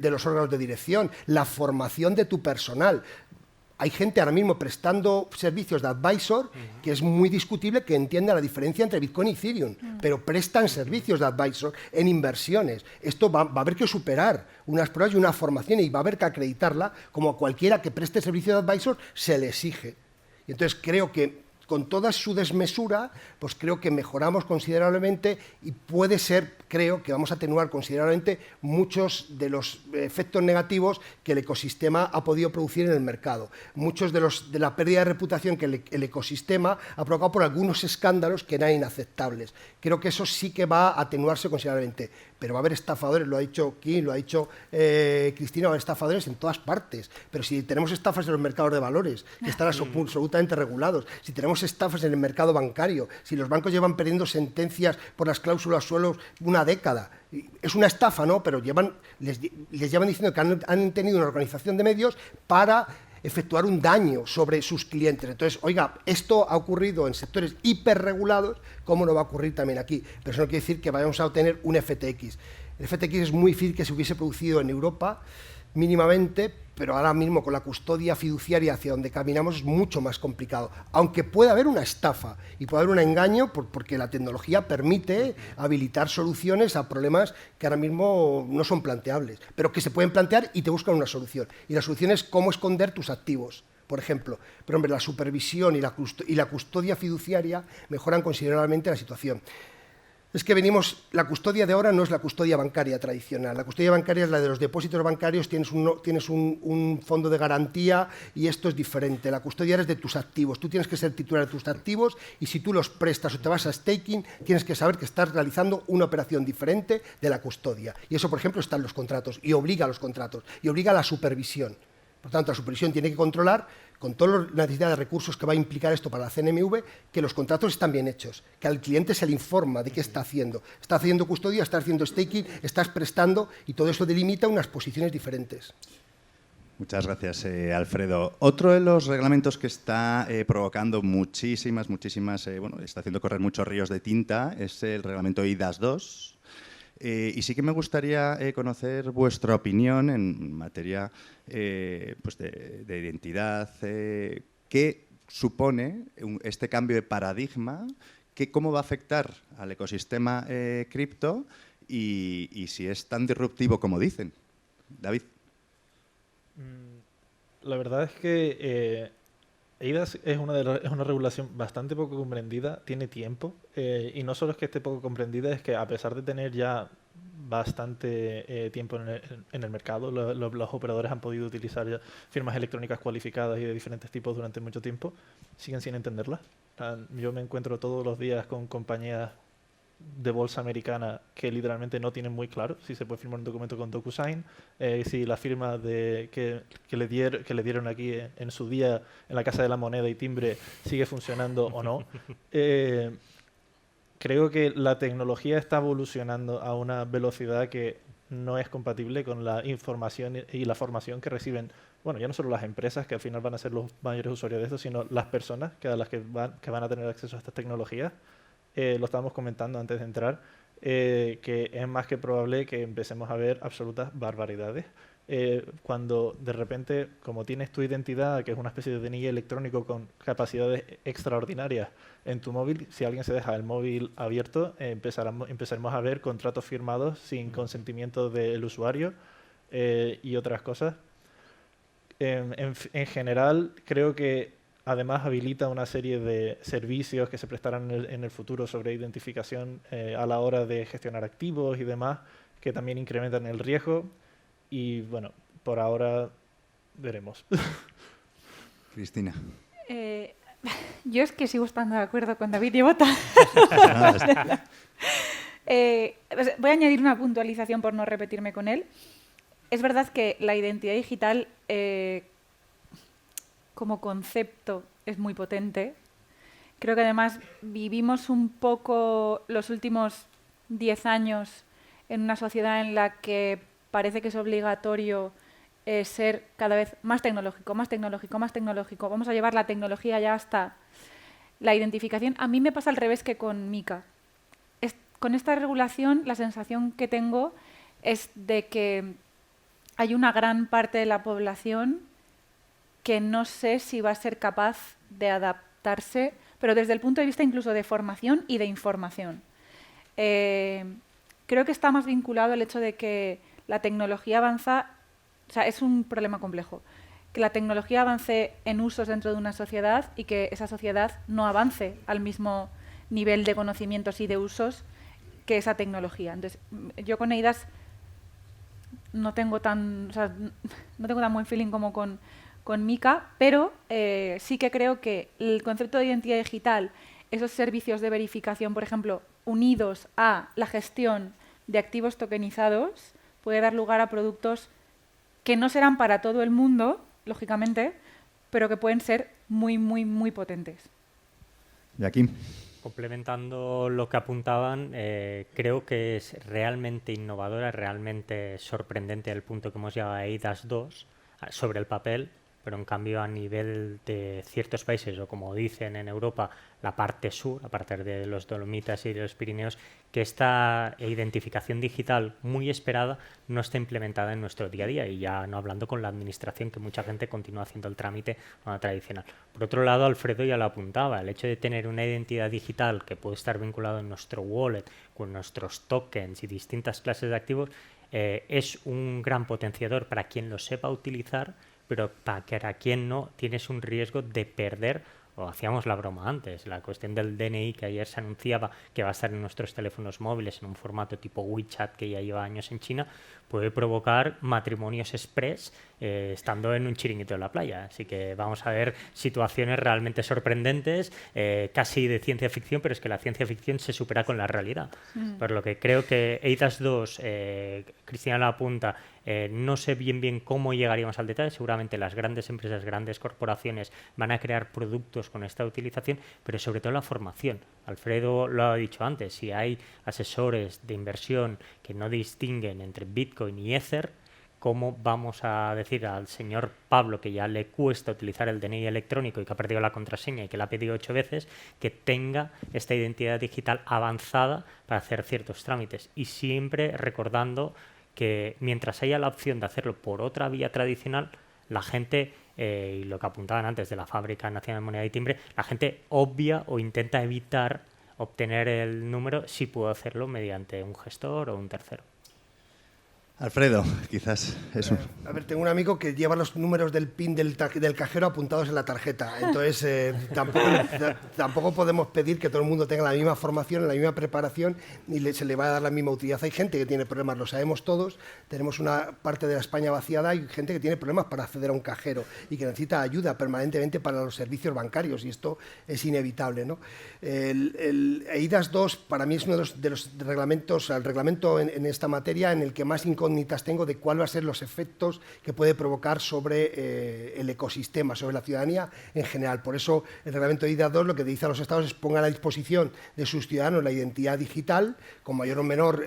Speaker 6: los órganos de dirección, la formación de tu personal. Hay gente ahora mismo prestando servicios de advisor que es muy discutible que entienda la diferencia entre Bitcoin y Ethereum, pero prestan servicios de advisor en inversiones. Esto va a haber que superar unas pruebas y una formación, y va a haber que acreditarla, como a cualquiera que preste servicio de advisor se le exige. Y entonces creo que con toda su desmesura, pues creo que mejoramos considerablemente, y puede ser, creo que vamos a atenuar considerablemente muchos de los efectos negativos que el ecosistema ha podido producir en el mercado. Muchos de la pérdida de reputación que el ecosistema ha provocado por algunos escándalos que eran inaceptables. Creo que eso sí que va a atenuarse considerablemente. Pero va a haber estafadores, lo ha dicho Kim, lo ha dicho Cristina, va a haber estafadores en todas partes. Pero si tenemos estafas en los mercados de valores, que están absolutamente regulados, si tenemos estafas en el mercado bancario, si los bancos llevan perdiendo sentencias por las cláusulas suelo una década, es una estafa, ¿no? Pero les llevan diciendo que han tenido una organización de medios para efectuar un daño sobre sus clientes. Entonces, oiga, esto ha ocurrido en sectores hiperregulados, ¿cómo no va a ocurrir también aquí? Pero eso no quiere decir que vayamos a obtener un FTX. El FTX es muy difícil que se hubiese producido en Europa, mínimamente, pero ahora mismo con la custodia fiduciaria hacia donde caminamos es mucho más complicado. Aunque puede haber una estafa y puede haber un engaño porque la tecnología permite habilitar soluciones a problemas que ahora mismo no son planteables, pero que se pueden plantear y te buscan una solución. Y la solución es cómo esconder tus activos, por ejemplo. Pero, hombre, la supervisión y la custodia fiduciaria mejoran considerablemente la situación. Es que la custodia de ahora no es la custodia bancaria tradicional. La custodia bancaria es la de los depósitos bancarios, tienes un fondo de garantía y esto es diferente. La custodia es de tus activos. Tú tienes que ser titular de tus activos y si tú los prestas o te vas a staking, tienes que saber que estás realizando una operación diferente de la custodia. Y eso, por ejemplo, está en los contratos y obliga a los contratos y obliga a la supervisión. Por tanto, la supervisión tiene que controlar, con toda la necesidad de recursos que va a implicar esto para la CNMV, que los contratos están bien hechos, que al cliente se le informa de qué está haciendo. Está haciendo custodia, está haciendo staking, estás prestando y todo eso delimita unas posiciones diferentes.
Speaker 2: Muchas gracias, Alfredo. Otro de los reglamentos que está provocando muchísimas, bueno, está haciendo correr muchos ríos de tinta es el reglamento IDAS 2. Y sí que me gustaría conocer vuestra opinión en materia pues de identidad. ¿Qué supone este cambio de paradigma? ¿Cómo va a afectar al ecosistema cripto? Y si es tan disruptivo como dicen. David.
Speaker 3: La verdad es que EIDAS es una regulación bastante poco comprendida, tiene tiempo, y no solo es que esté poco comprendida, es que a pesar de tener ya bastante tiempo en el mercado, los operadores han podido utilizar ya firmas electrónicas cualificadas y de diferentes tipos durante mucho tiempo, siguen sin entenderlas. Yo me encuentro todos los días con compañías de bolsa americana que literalmente no tienen muy claro si se puede firmar un documento con DocuSign, si la firma que le dieron aquí en su día en la Casa de la Moneda y Timbre sigue funcionando o no. Creo que la tecnología está evolucionando a una velocidad que no es compatible con la información y la formación que reciben, bueno, ya no solo las empresas, que al final van a ser los mayores usuarios de esto, sino las personas que van a tener acceso a estas tecnologías. Lo estábamos comentando antes de entrar, que es más que probable que empecemos a ver absolutas barbaridades. Cuando de repente, como tienes tu identidad, que es una especie de DNI electrónico con capacidades extraordinarias en tu móvil, si alguien se deja el móvil abierto, empezaremos a ver contratos firmados sin consentimiento del usuario y otras cosas. En general, creo que además habilita una serie de servicios que se prestarán en el futuro sobre identificación a la hora de gestionar activos y demás, que también incrementan el riesgo. Y bueno, por ahora veremos.
Speaker 2: Cristina.
Speaker 4: Yo es que sigo estando de acuerdo con David y Bota. Voy a añadir una puntualización por no repetirme con él. Es verdad que la identidad digital como concepto es muy potente. Creo que además vivimos un poco los últimos 10 años en una sociedad en la que parece que es obligatorio ser cada vez más tecnológico, más tecnológico, más tecnológico. Vamos a llevar la tecnología ya hasta la identificación. A mí me pasa al revés que con Mica. Con esta regulación la sensación que tengo es de que hay una gran parte de la población que no sé si va a ser capaz de adaptarse, pero desde el punto de vista incluso de formación y de información. Creo que está más vinculado el hecho de que la tecnología avanza, o sea, es un problema complejo, que la tecnología avance en usos dentro de una sociedad y que esa sociedad no avance al mismo nivel de conocimientos y de usos que esa tecnología. Entonces, yo con EIDAS no tengo tan buen feeling como con Mica, pero sí que creo que el concepto de identidad digital, esos servicios de verificación, por ejemplo, unidos a la gestión de activos tokenizados, puede dar lugar a productos que no serán para todo el mundo, lógicamente, pero que pueden ser muy, muy, muy potentes.
Speaker 2: Joaquín.
Speaker 5: Complementando lo que apuntaban, creo que es realmente innovadora, realmente sorprendente el punto que hemos llegado a EIDAS 2 sobre el papel. pero en cambio a nivel de ciertos países, o como dicen en Europa, la parte sur, a partir de los Dolomitas y de los Pirineos, que esta identificación digital muy esperada no está implementada en nuestro día a día, y ya no hablando con la administración, que mucha gente continúa haciendo el trámite tradicional. Por otro lado, Alfredo ya lo apuntaba, el hecho de tener una identidad digital que puede estar vinculada en nuestro wallet, con nuestros tokens y distintas clases de activos, es un gran potenciador para quien lo sepa utilizar, pero para quien no, tienes un riesgo de perder, o hacíamos la broma antes, la cuestión del DNI, que ayer se anunciaba que va a estar en nuestros teléfonos móviles en un formato tipo WeChat, que ya lleva años en China, puede provocar matrimonios express estando en un chiringuito de la playa. Así que vamos a ver situaciones realmente sorprendentes, casi de ciencia ficción, pero es que la ciencia ficción se supera con la realidad. Por lo que creo que EIDAS 2, Cristina la apunta, no sé bien cómo llegaríamos al detalle. Seguramente las grandes empresas, grandes corporaciones van a crear productos con esta utilización, pero sobre todo la formación. Alfredo lo ha dicho antes, si hay asesores de inversión que no distinguen entre Bitcoin y Ether, ¿cómo vamos a decir al señor Pablo, que ya le cuesta utilizar el DNI electrónico y que ha perdido la contraseña y que la ha pedido 8 veces, que tenga esta identidad digital avanzada para hacer ciertos trámites? Y siempre recordando que mientras haya la opción de hacerlo por otra vía tradicional, la gente, y lo que apuntaban antes de la Fábrica Nacional de Moneda y Timbre, la gente obvia o intenta evitar obtener el número si puedo hacerlo mediante un gestor o un tercero.
Speaker 2: Alfredo, quizás es un...
Speaker 6: A ver, tengo un amigo que lleva los números del PIN del cajero apuntados en la tarjeta. Entonces, tampoco podemos pedir que todo el mundo tenga la misma formación, la misma preparación, ni se le va a dar la misma utilidad. Hay gente que tiene problemas, lo sabemos todos. Tenemos una parte de la España vaciada y gente que tiene problemas para acceder a un cajero y que necesita ayuda permanentemente para los servicios bancarios, y esto es inevitable, ¿no? El EIDAS 2 para mí es uno de los reglamentos, el reglamento en esta materia en el que más incógnitas tengo de cuál va a ser los efectos que puede provocar sobre el ecosistema, sobre la ciudadanía en general. Por eso el reglamento de EIDAS 2 lo que dice a los estados es pongan a disposición de sus ciudadanos la identidad digital con mayor o menor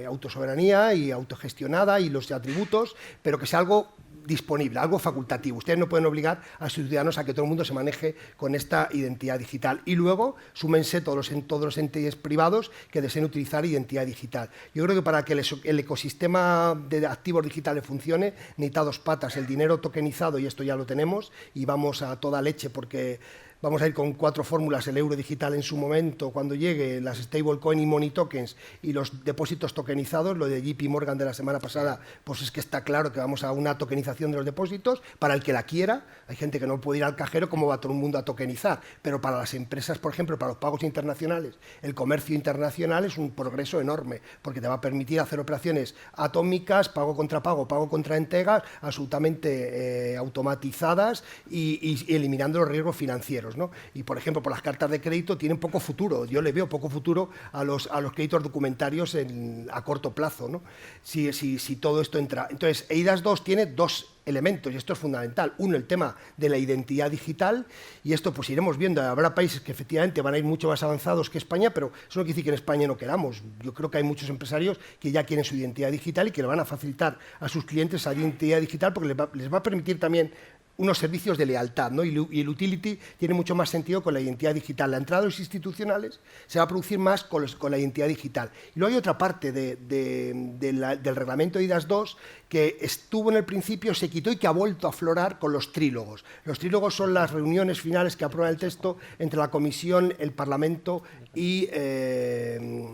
Speaker 6: autosoberanía y autogestionada y los atributos, pero que sea algo disponible, algo facultativo. Ustedes no pueden obligar a sus ciudadanos a que todo el mundo se maneje con esta identidad digital. Y luego, súmense todos los entes privados que deseen utilizar identidad digital. Yo creo que para que el ecosistema de activos digitales funcione, necesita dos patas: el dinero tokenizado, y esto ya lo tenemos, y vamos a toda leche porque vamos a ir con 4 fórmulas: el euro digital en su momento, cuando llegue, las stablecoin y money tokens y los depósitos tokenizados. Lo de JP Morgan de la semana pasada, pues es que está claro que vamos a una tokenización de los depósitos para el que la quiera. Hay gente que no puede ir al cajero, ¿cómo va todo el mundo a tokenizar? Pero para las empresas, por ejemplo, para los pagos internacionales, el comercio internacional es un progreso enorme, porque te va a permitir hacer operaciones atómicas, pago contra pago, pago contra entregas, absolutamente automatizadas y eliminando los riesgos financieros, ¿no? Y, por ejemplo, por las cartas de crédito tienen poco futuro. Yo le veo poco futuro a los créditos documentarios a corto plazo, ¿no? Si todo esto entra. Entonces, EIDAS 2 tiene 2 elementos, y esto es fundamental. Uno, el tema de la identidad digital, y esto pues iremos viendo. Habrá países que efectivamente van a ir mucho más avanzados que España, pero eso no quiere decir que en España no queramos. Yo creo que hay muchos empresarios que ya quieren su identidad digital y que le van a facilitar a sus clientes esa identidad digital, porque les va a permitir también unos servicios de lealtad, ¿no? Y el utility tiene mucho más sentido con la identidad digital. La entrada de los institucionales se va a producir más con la identidad digital. Y luego hay otra parte del reglamento de EIDAS 2 que estuvo en el principio, se quitó y que ha vuelto a aflorar con los trílogos. Los trílogos son las reuniones finales que aprueban el texto entre la Comisión, el Parlamento y el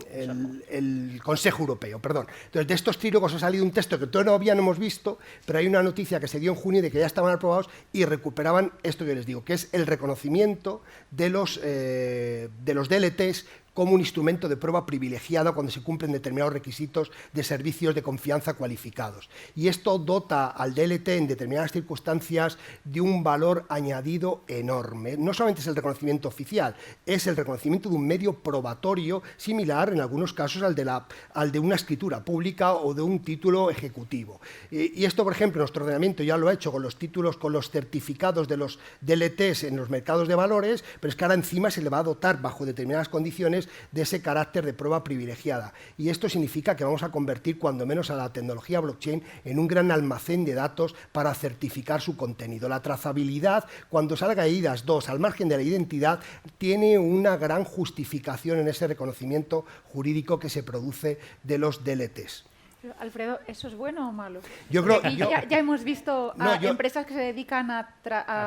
Speaker 6: Consejo Europeo. Perdón. Entonces, de estos trílogos ha salido un texto que todavía no hemos visto, pero hay una noticia que se dio en junio de que ya estaban aprobados y recuperaban esto que les digo, que es el reconocimiento de los DLTs como un instrumento de prueba privilegiado cuando se cumplen determinados requisitos de servicios de confianza cualificados. Y esto dota al DLT en determinadas circunstancias de un valor añadido enorme. No solamente es el reconocimiento oficial, es el reconocimiento de un medio probatorio similar en algunos casos al de una escritura pública o de un título ejecutivo. Y esto, por ejemplo, nuestro ordenamiento ya lo ha hecho con los títulos, con los certificados de los DLTs en los mercados de valores, pero es que ahora encima se le va a dotar bajo determinadas condiciones condiciones de ese carácter de prueba privilegiada. Y esto significa que vamos a convertir cuando menos a la tecnología blockchain en un gran almacén de datos para certificar su contenido. La trazabilidad, cuando salga EIDAS 2 al margen de la identidad, tiene una gran justificación en ese reconocimiento jurídico que se produce de los DLTs.
Speaker 4: Pero, Alfredo, ¿eso es bueno o malo?
Speaker 6: Yo creo-
Speaker 4: Aquí ya hemos visto
Speaker 6: No,
Speaker 4: empresas que se dedican a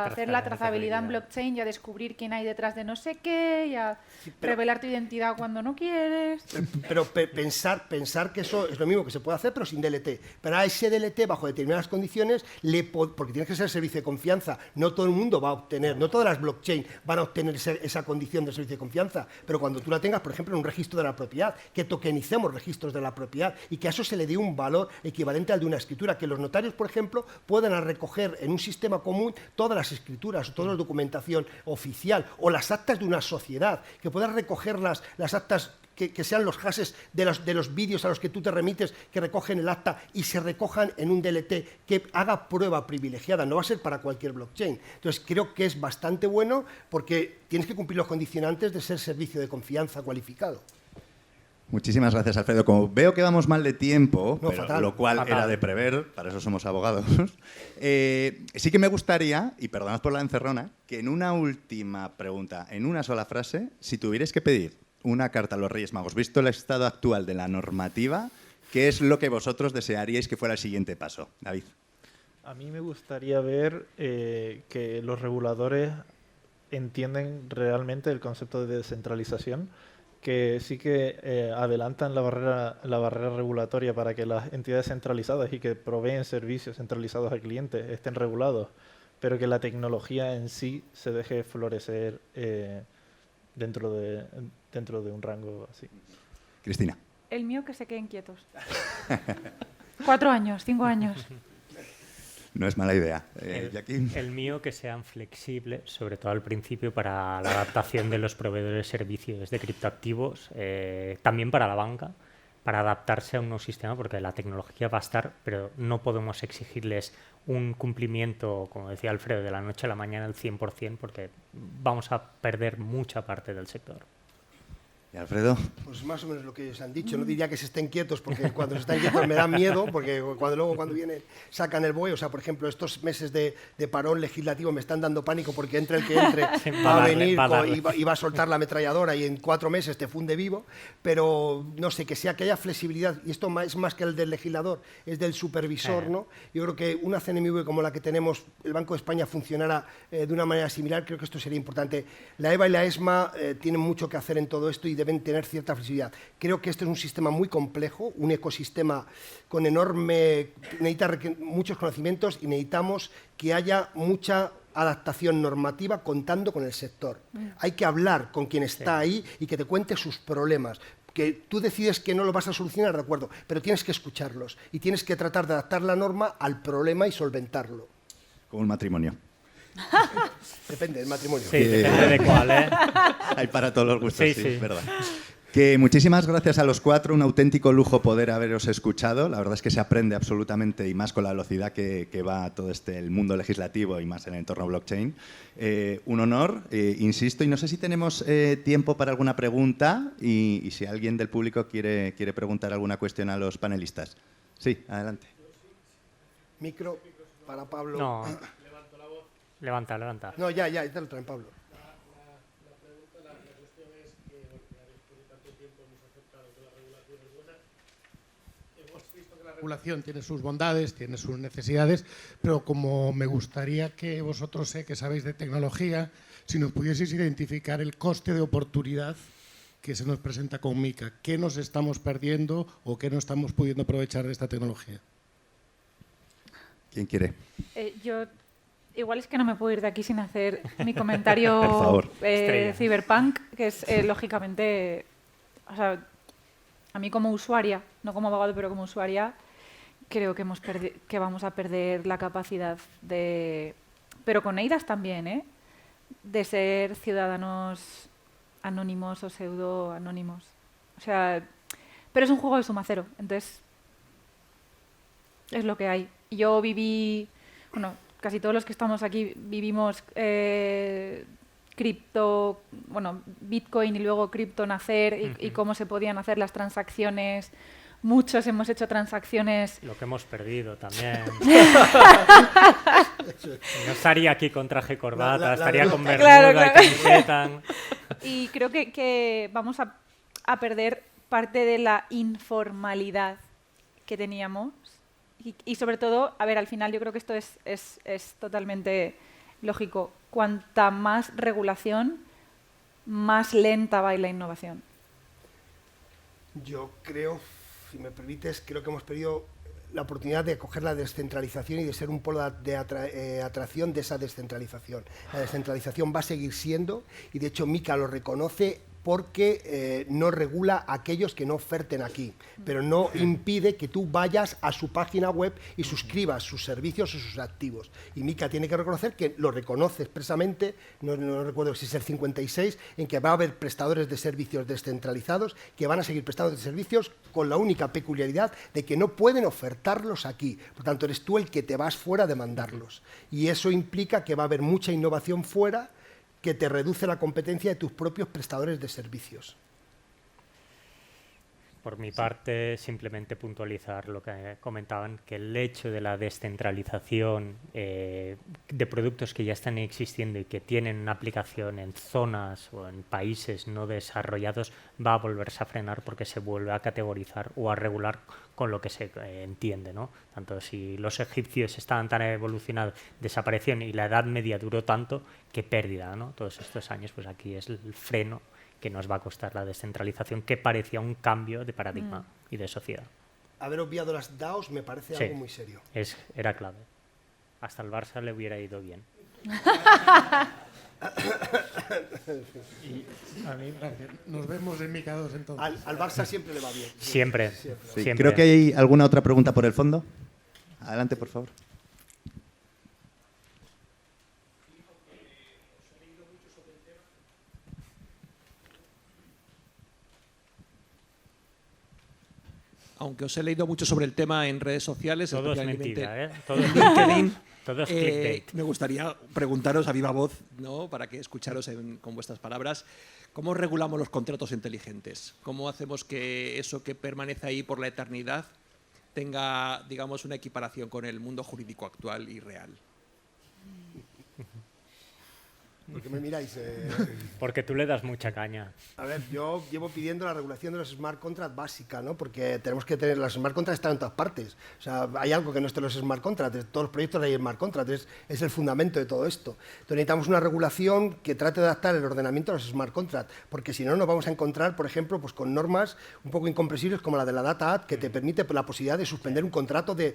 Speaker 4: hacer la trazabilidad en
Speaker 5: trazabilidad.
Speaker 4: blockchain y a descubrir quién hay detrás de no sé qué, y a revelar tu identidad cuando no quieres.
Speaker 6: Pero pensar que eso es lo mismo que se puede hacer, pero sin DLT. Pero a ese DLT, bajo determinadas condiciones, porque tienes que ser servicio de confianza. No todo el mundo va a obtener, no todas las blockchain van a obtener esa condición de servicio de confianza. Pero cuando tú la tengas, por ejemplo, en un registro de la propiedad, que tokenicemos registros de la propiedad y que a eso se le dé un valor equivalente al de una escritura, que los notarios, por ejemplo, puedan recoger en un sistema común todas las escrituras, toda la documentación oficial o las actas de una sociedad, que puedan recoger las actas que sean los hashes de los vídeos a los que tú te remites, que recogen el acta y se recojan en un DLT que haga prueba privilegiada. No va a ser para cualquier blockchain. Entonces, creo que es bastante bueno porque tienes que cumplir los condicionantes de ser servicio de confianza cualificado.
Speaker 2: Muchísimas gracias, Alfredo. Como veo que vamos mal de tiempo,
Speaker 6: No,
Speaker 2: pero
Speaker 6: fatal.
Speaker 2: lo cual
Speaker 5: Fatal.
Speaker 2: era de prever, para eso somos abogados, sí que me gustaría, y perdonad por la encerrona, que en una última pregunta, en una sola frase, si tuvierais que pedir una carta a los Reyes Magos, visto el estado actual de la normativa, ¿qué es lo que vosotros desearíais que fuera el siguiente paso? David.
Speaker 3: A mí me gustaría ver que los reguladores entienden realmente el concepto de descentralización, que sí que adelantan la barrera regulatoria para que las entidades centralizadas y que proveen servicios centralizados al cliente estén regulados, pero que la tecnología en sí se deje florecer dentro de un rango así.
Speaker 2: Cristina.
Speaker 4: El mío que se queden quietos. 4 años, 5 años.
Speaker 2: No es mala idea. Joaquín.
Speaker 5: El mío que sean flexibles, sobre todo al principio, para la adaptación de los proveedores de servicios de criptoactivos, también para la banca, para adaptarse a un nuevo sistema, porque la tecnología va a estar, pero no podemos exigirles un cumplimiento, como decía Alfredo, de la noche a la mañana al 100%, porque vamos a perder mucha parte del sector.
Speaker 2: ¿Y Alfredo?
Speaker 6: Pues más o menos lo que ellos han dicho. No diría que se estén quietos, porque cuando se están quietos me dan miedo, porque cuando vienen sacan el buey. O sea, por ejemplo, estos meses de parón legislativo me están dando pánico porque entre el que entre va a venir y va a soltar la ametralladora y en 4 meses te funde vivo. Pero no sé, que haya flexibilidad, y esto es más que el del legislador, es del supervisor, ¿no? Yo creo que una CNMV como la que tenemos, el Banco de España, funcionara de una manera similar. Creo que esto sería importante. La EBA y la ESMA tienen mucho que hacer en todo esto y deben tener cierta flexibilidad. Creo que este es un sistema muy complejo, un ecosistema con necesita muchos conocimientos y necesitamos que haya mucha adaptación normativa contando con el sector. Hay que hablar con quien está ahí y que te cuente sus problemas. Que tú decides que no lo vas a solucionar, de acuerdo, pero tienes que escucharlos y tienes que tratar de adaptar la norma al problema y solventarlo.
Speaker 2: Como un matrimonio.
Speaker 6: Depende del matrimonio.
Speaker 5: Sí, depende de cuál, ¿eh?
Speaker 2: Hay para todos los gustos,
Speaker 5: Sí,
Speaker 2: sí,
Speaker 5: sí.
Speaker 2: verdad. Que muchísimas gracias a los 4, un auténtico lujo poder haberos escuchado. La verdad es que se aprende absolutamente, y más con la velocidad que va todo el mundo legislativo y más en el entorno blockchain. Un honor, insisto, y no sé si tenemos tiempo para alguna pregunta y si alguien del público quiere preguntar alguna cuestión a los panelistas. Sí, adelante.
Speaker 6: Micro para Pablo.
Speaker 5: No. Levanta.
Speaker 6: No, ya te lo traen, Pablo.
Speaker 7: La regulación tiene sus bondades, tiene sus necesidades, pero como me gustaría que vosotros, que sabéis de tecnología, si nos pudieseis identificar el coste de oportunidad que se nos presenta con MiCA, qué nos estamos perdiendo o qué no estamos pudiendo aprovechar de esta tecnología.
Speaker 2: ¿Quién quiere?
Speaker 4: Yo igual es que no me puedo ir de aquí sin hacer mi comentario
Speaker 2: Por favor.
Speaker 4: cyberpunk, que es lógicamente, o sea, a mí como usuaria, no como abogado, pero como usuaria, creo que vamos a perder la capacidad de, pero con EIDAS también, de ser ciudadanos anónimos o pseudo anónimos. O sea, pero es un juego de suma cero, entonces es lo que hay. Yo viví, bueno, casi todos los que estamos aquí vivimos cripto, bueno, Bitcoin y luego cripto nacer y cómo se podían hacer las transacciones. Muchos hemos hecho transacciones.
Speaker 5: Lo que hemos perdido también. No estaría aquí con traje y corbata, estaría con bermuda y camiseta.
Speaker 4: Y creo que vamos a perder parte de la informalidad que teníamos. Y sobre todo, a ver, al final yo creo que esto es totalmente lógico. Cuanta más regulación, más lenta va la innovación.
Speaker 6: Yo creo, si me permites, creo que hemos perdido la oportunidad de coger la descentralización y de ser un polo de atracción de esa descentralización. La descentralización va a seguir siendo, y de hecho MiCA lo reconoce, porque no regula a aquellos que no oferten aquí, pero no impide que tú vayas a su página web y suscribas sus servicios o sus activos. Y MiCA tiene que reconocer que lo reconoce expresamente, no recuerdo si es el 56, en que va a haber prestadores de servicios descentralizados que van a seguir prestando servicios con la única peculiaridad de que no pueden ofertarlos aquí. Por tanto, eres tú el que te vas fuera a demandarlos. Y eso implica que va a haber mucha innovación fuera, que te reduce la competencia de tus propios prestadores de servicios.
Speaker 5: Por mi parte, simplemente puntualizar lo que comentaban, que el hecho de la descentralización de productos que ya están existiendo y que tienen una aplicación en zonas o en países no desarrollados va a volverse a frenar porque se vuelve a categorizar o a regular con lo que se entiende, ¿no? Tanto si los egipcios estaban tan evolucionados, desaparecieron y la Edad Media duró tanto, qué pérdida, ¿no? Todos estos años, pues aquí es el freno que nos va a costar la descentralización, que parecía un cambio de paradigma y de sociedad.
Speaker 6: Haber obviado las DAOs me parece algo muy serio.
Speaker 5: Era clave. Hasta el Barça le hubiera ido bien.
Speaker 7: Y a mí, nos vemos en MiCA 2 entonces.
Speaker 6: Al Barça siempre le va bien.
Speaker 5: Siempre.
Speaker 2: Sí, creo que hay alguna otra pregunta por el fondo. Adelante, por favor.
Speaker 8: Aunque os he leído mucho sobre el tema en redes sociales,
Speaker 5: todo es
Speaker 8: especialmente
Speaker 5: mentira, Todo
Speaker 8: en
Speaker 5: es
Speaker 8: LinkedIn,
Speaker 5: todo es clickbait.
Speaker 8: me gustaría preguntaros a viva voz, ¿no? Para que escucharos con vuestras palabras, ¿cómo regulamos los contratos inteligentes? ¿Cómo hacemos que eso que permanece ahí por la eternidad tenga, digamos, una equiparación con el mundo jurídico actual y real?
Speaker 6: ¿Por qué me miráis?
Speaker 5: Porque tú le das mucha caña.
Speaker 6: A ver, yo llevo pidiendo la regulación de los smart contracts básica, ¿no? Porque tenemos que tener, las smart contracts están en todas partes. O sea, hay algo que no esté en los smart contracts, en todos los proyectos hay smart contracts, es el fundamento de todo esto. Entonces necesitamos una regulación que trate de adaptar el ordenamiento a los smart contracts, porque si no nos vamos a encontrar, por ejemplo, pues con normas un poco incomprensibles como la de la Data Act, que te permite la posibilidad de suspender un contrato, de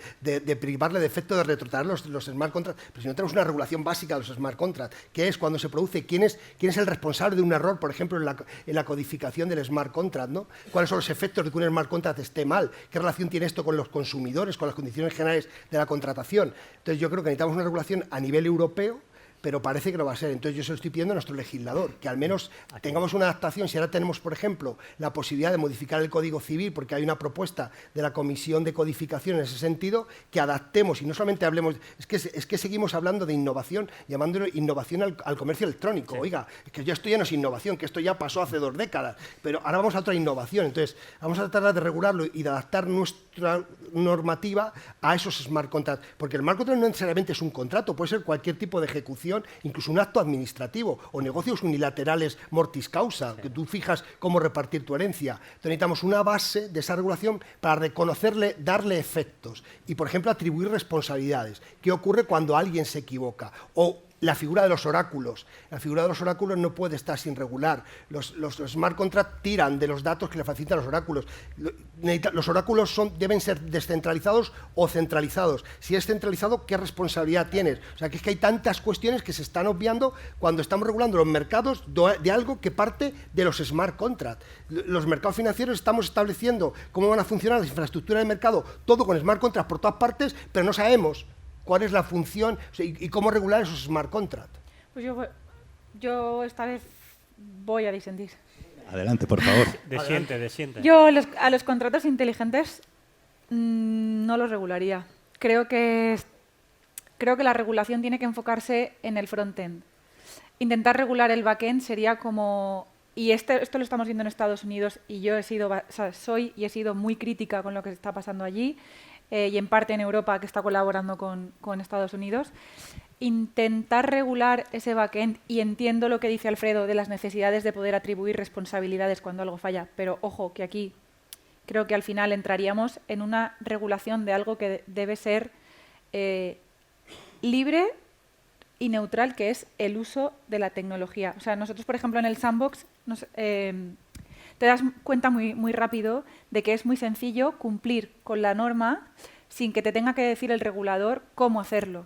Speaker 6: privarle de efecto de retrotraer los smart contracts. Pero si no tenemos una regulación básica de los smart contracts, que es cuando se produce, quién es el responsable de un error, por ejemplo, en la codificación del smart contract, ¿no? ¿Cuáles son los efectos de que un smart contract esté mal? ¿Qué relación tiene esto con los consumidores, con las condiciones generales de la contratación? Entonces yo creo que necesitamos una regulación a nivel europeo, pero parece que no va a ser. Entonces yo se lo estoy pidiendo a nuestro legislador, que al menos tengamos una adaptación. Si ahora tenemos, por ejemplo, la posibilidad de modificar el Código Civil, porque hay una propuesta de la Comisión de Codificación en ese sentido, que adaptemos y no solamente hablemos, es que seguimos hablando de innovación, llamándolo innovación al comercio electrónico. Sí. Oiga, es que esto ya no es innovación, que esto ya pasó hace 2 décadas, pero ahora vamos a otra innovación. Entonces vamos a tratar de regularlo y de adaptar nuestra normativa a esos smart contracts, porque el smart contract no necesariamente es un contrato, puede ser cualquier tipo de ejecución, incluso un acto administrativo o negocios unilaterales mortis causa, que tú fijas cómo repartir tu herencia. Entonces necesitamos una base de esa regulación para reconocerle, darle efectos y, por ejemplo, atribuir responsabilidades. ¿Qué ocurre cuando alguien se equivoca? O la figura de los oráculos. La figura de los oráculos no puede estar sin regular. Los smart contracts tiran de los datos que le facilitan los oráculos. Los oráculos deben ser descentralizados o centralizados. Si es centralizado, ¿qué responsabilidad tienes? O sea, que es que hay tantas cuestiones que se están obviando cuando estamos regulando los mercados de algo que parte de los smart contracts. Los mercados financieros estamos estableciendo cómo van a funcionar las infraestructuras del mercado, todo con smart contracts por todas partes, pero no sabemos cuál es la función, o sea, y cómo regular esos smart contracts.
Speaker 4: Pues yo esta vez voy a disentir.
Speaker 2: Adelante, por favor.
Speaker 5: Desiente.
Speaker 4: Yo a los contratos inteligentes no los regularía. Creo que la regulación tiene que enfocarse en el front-end. intentar regular el backend sería como... Y esto lo estamos viendo en Estados Unidos y yo he sido muy crítica con lo que está pasando allí y en parte en Europa, que está colaborando con Estados Unidos. Intentar regular ese backend, y entiendo lo que dice Alfredo de las necesidades de poder atribuir responsabilidades cuando algo falla, pero ojo, que aquí creo que al final entraríamos en una regulación de algo que debe ser libre y neutral, que es el uso de la tecnología. O sea, nosotros, por ejemplo, en el sandbox te das cuenta muy rápido de que es muy sencillo cumplir con la norma sin que te tenga que decir el regulador cómo hacerlo.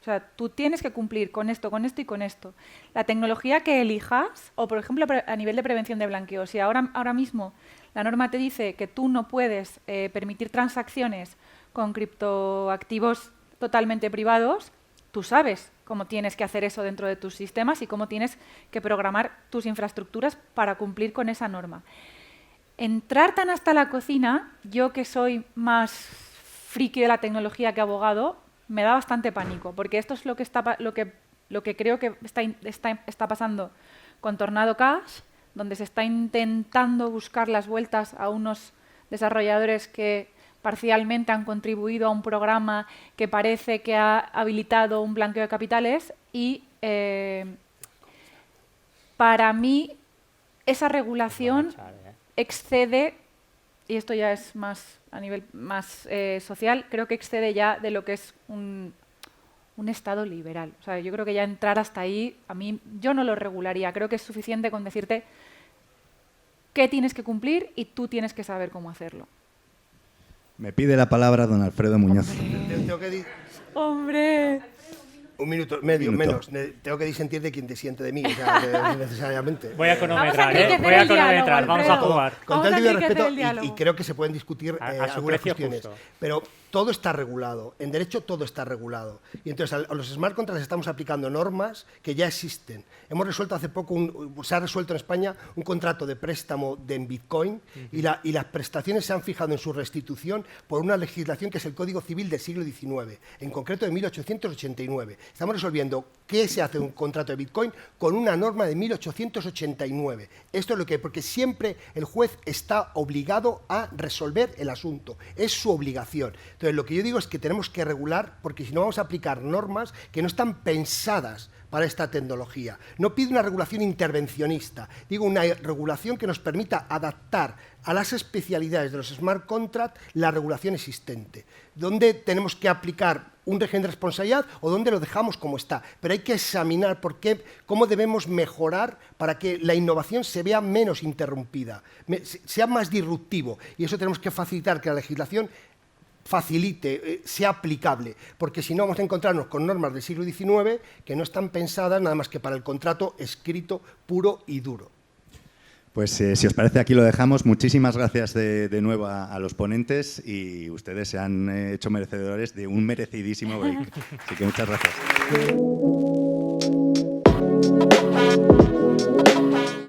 Speaker 4: O sea, tú tienes que cumplir con esto y con esto. La tecnología que elijas, o por ejemplo a nivel de prevención de blanqueo, si ahora mismo la norma te dice que tú no puedes permitir transacciones con criptoactivos totalmente privados, tú sabes cómo tienes que hacer eso dentro de tus sistemas y cómo tienes que programar tus infraestructuras para cumplir con esa norma. Entrar tan hasta la cocina, yo que soy más friki de la tecnología que abogado, me da bastante pánico, porque esto es lo que creo que está pasando con Tornado Cash, donde se está intentando buscar las vueltas a unos desarrolladores que parcialmente han contribuido a un programa que parece que ha habilitado un blanqueo de capitales y para mí esa regulación excede, y esto ya es más a nivel más social, creo que excede ya de lo que es un Estado liberal. O sea, yo creo que ya entrar hasta ahí, a mí, yo no lo regularía. Creo que es suficiente con decirte qué tienes que cumplir y tú tienes que saber cómo hacerlo.
Speaker 2: Me pide la palabra don Alfredo Muñoz.
Speaker 4: ¡Hombre!
Speaker 6: Un minuto, menos. Tengo que disentir de quien te siente de mí, o sea, necesariamente.
Speaker 5: Voy a cronometrar, Voy a cronometrar, vamos a jugar.
Speaker 6: Con todo el respeto, y creo que se pueden discutir algunas cuestiones.
Speaker 5: Justo.
Speaker 6: Pero todo está regulado. En derecho todo está regulado. Y entonces a los smart contracts estamos aplicando normas que ya existen. Hemos resuelto hace poco, se ha resuelto en España un contrato de préstamo en Bitcoin y las prestaciones se han fijado en su restitución por una legislación que es el Código Civil del siglo XIX, en concreto de 1889. Estamos resolviendo qué se hace un contrato de Bitcoin con una norma de 1889. Esto es lo que, porque siempre el juez está obligado a resolver el asunto. Es su obligación. Entonces, lo que yo digo es que tenemos que regular, porque si no vamos a aplicar normas que no están pensadas para esta tecnología. No pido una regulación intervencionista, digo una regulación que nos permita adaptar a las especialidades de los smart contracts la regulación existente. ¿Dónde tenemos que aplicar un régimen de responsabilidad o dónde lo dejamos como está? Pero hay que examinar cómo debemos mejorar para que la innovación se vea menos interrumpida, sea más disruptivo. Y eso tenemos que facilitar que la legislación facilite, sea aplicable, porque si no vamos a encontrarnos con normas del siglo XIX que no están pensadas nada más que para el contrato escrito puro y duro.
Speaker 2: Pues si os parece, aquí lo dejamos. Muchísimas gracias de nuevo a los ponentes y ustedes se han hecho merecedores de un merecidísimo break. Así que muchas gracias.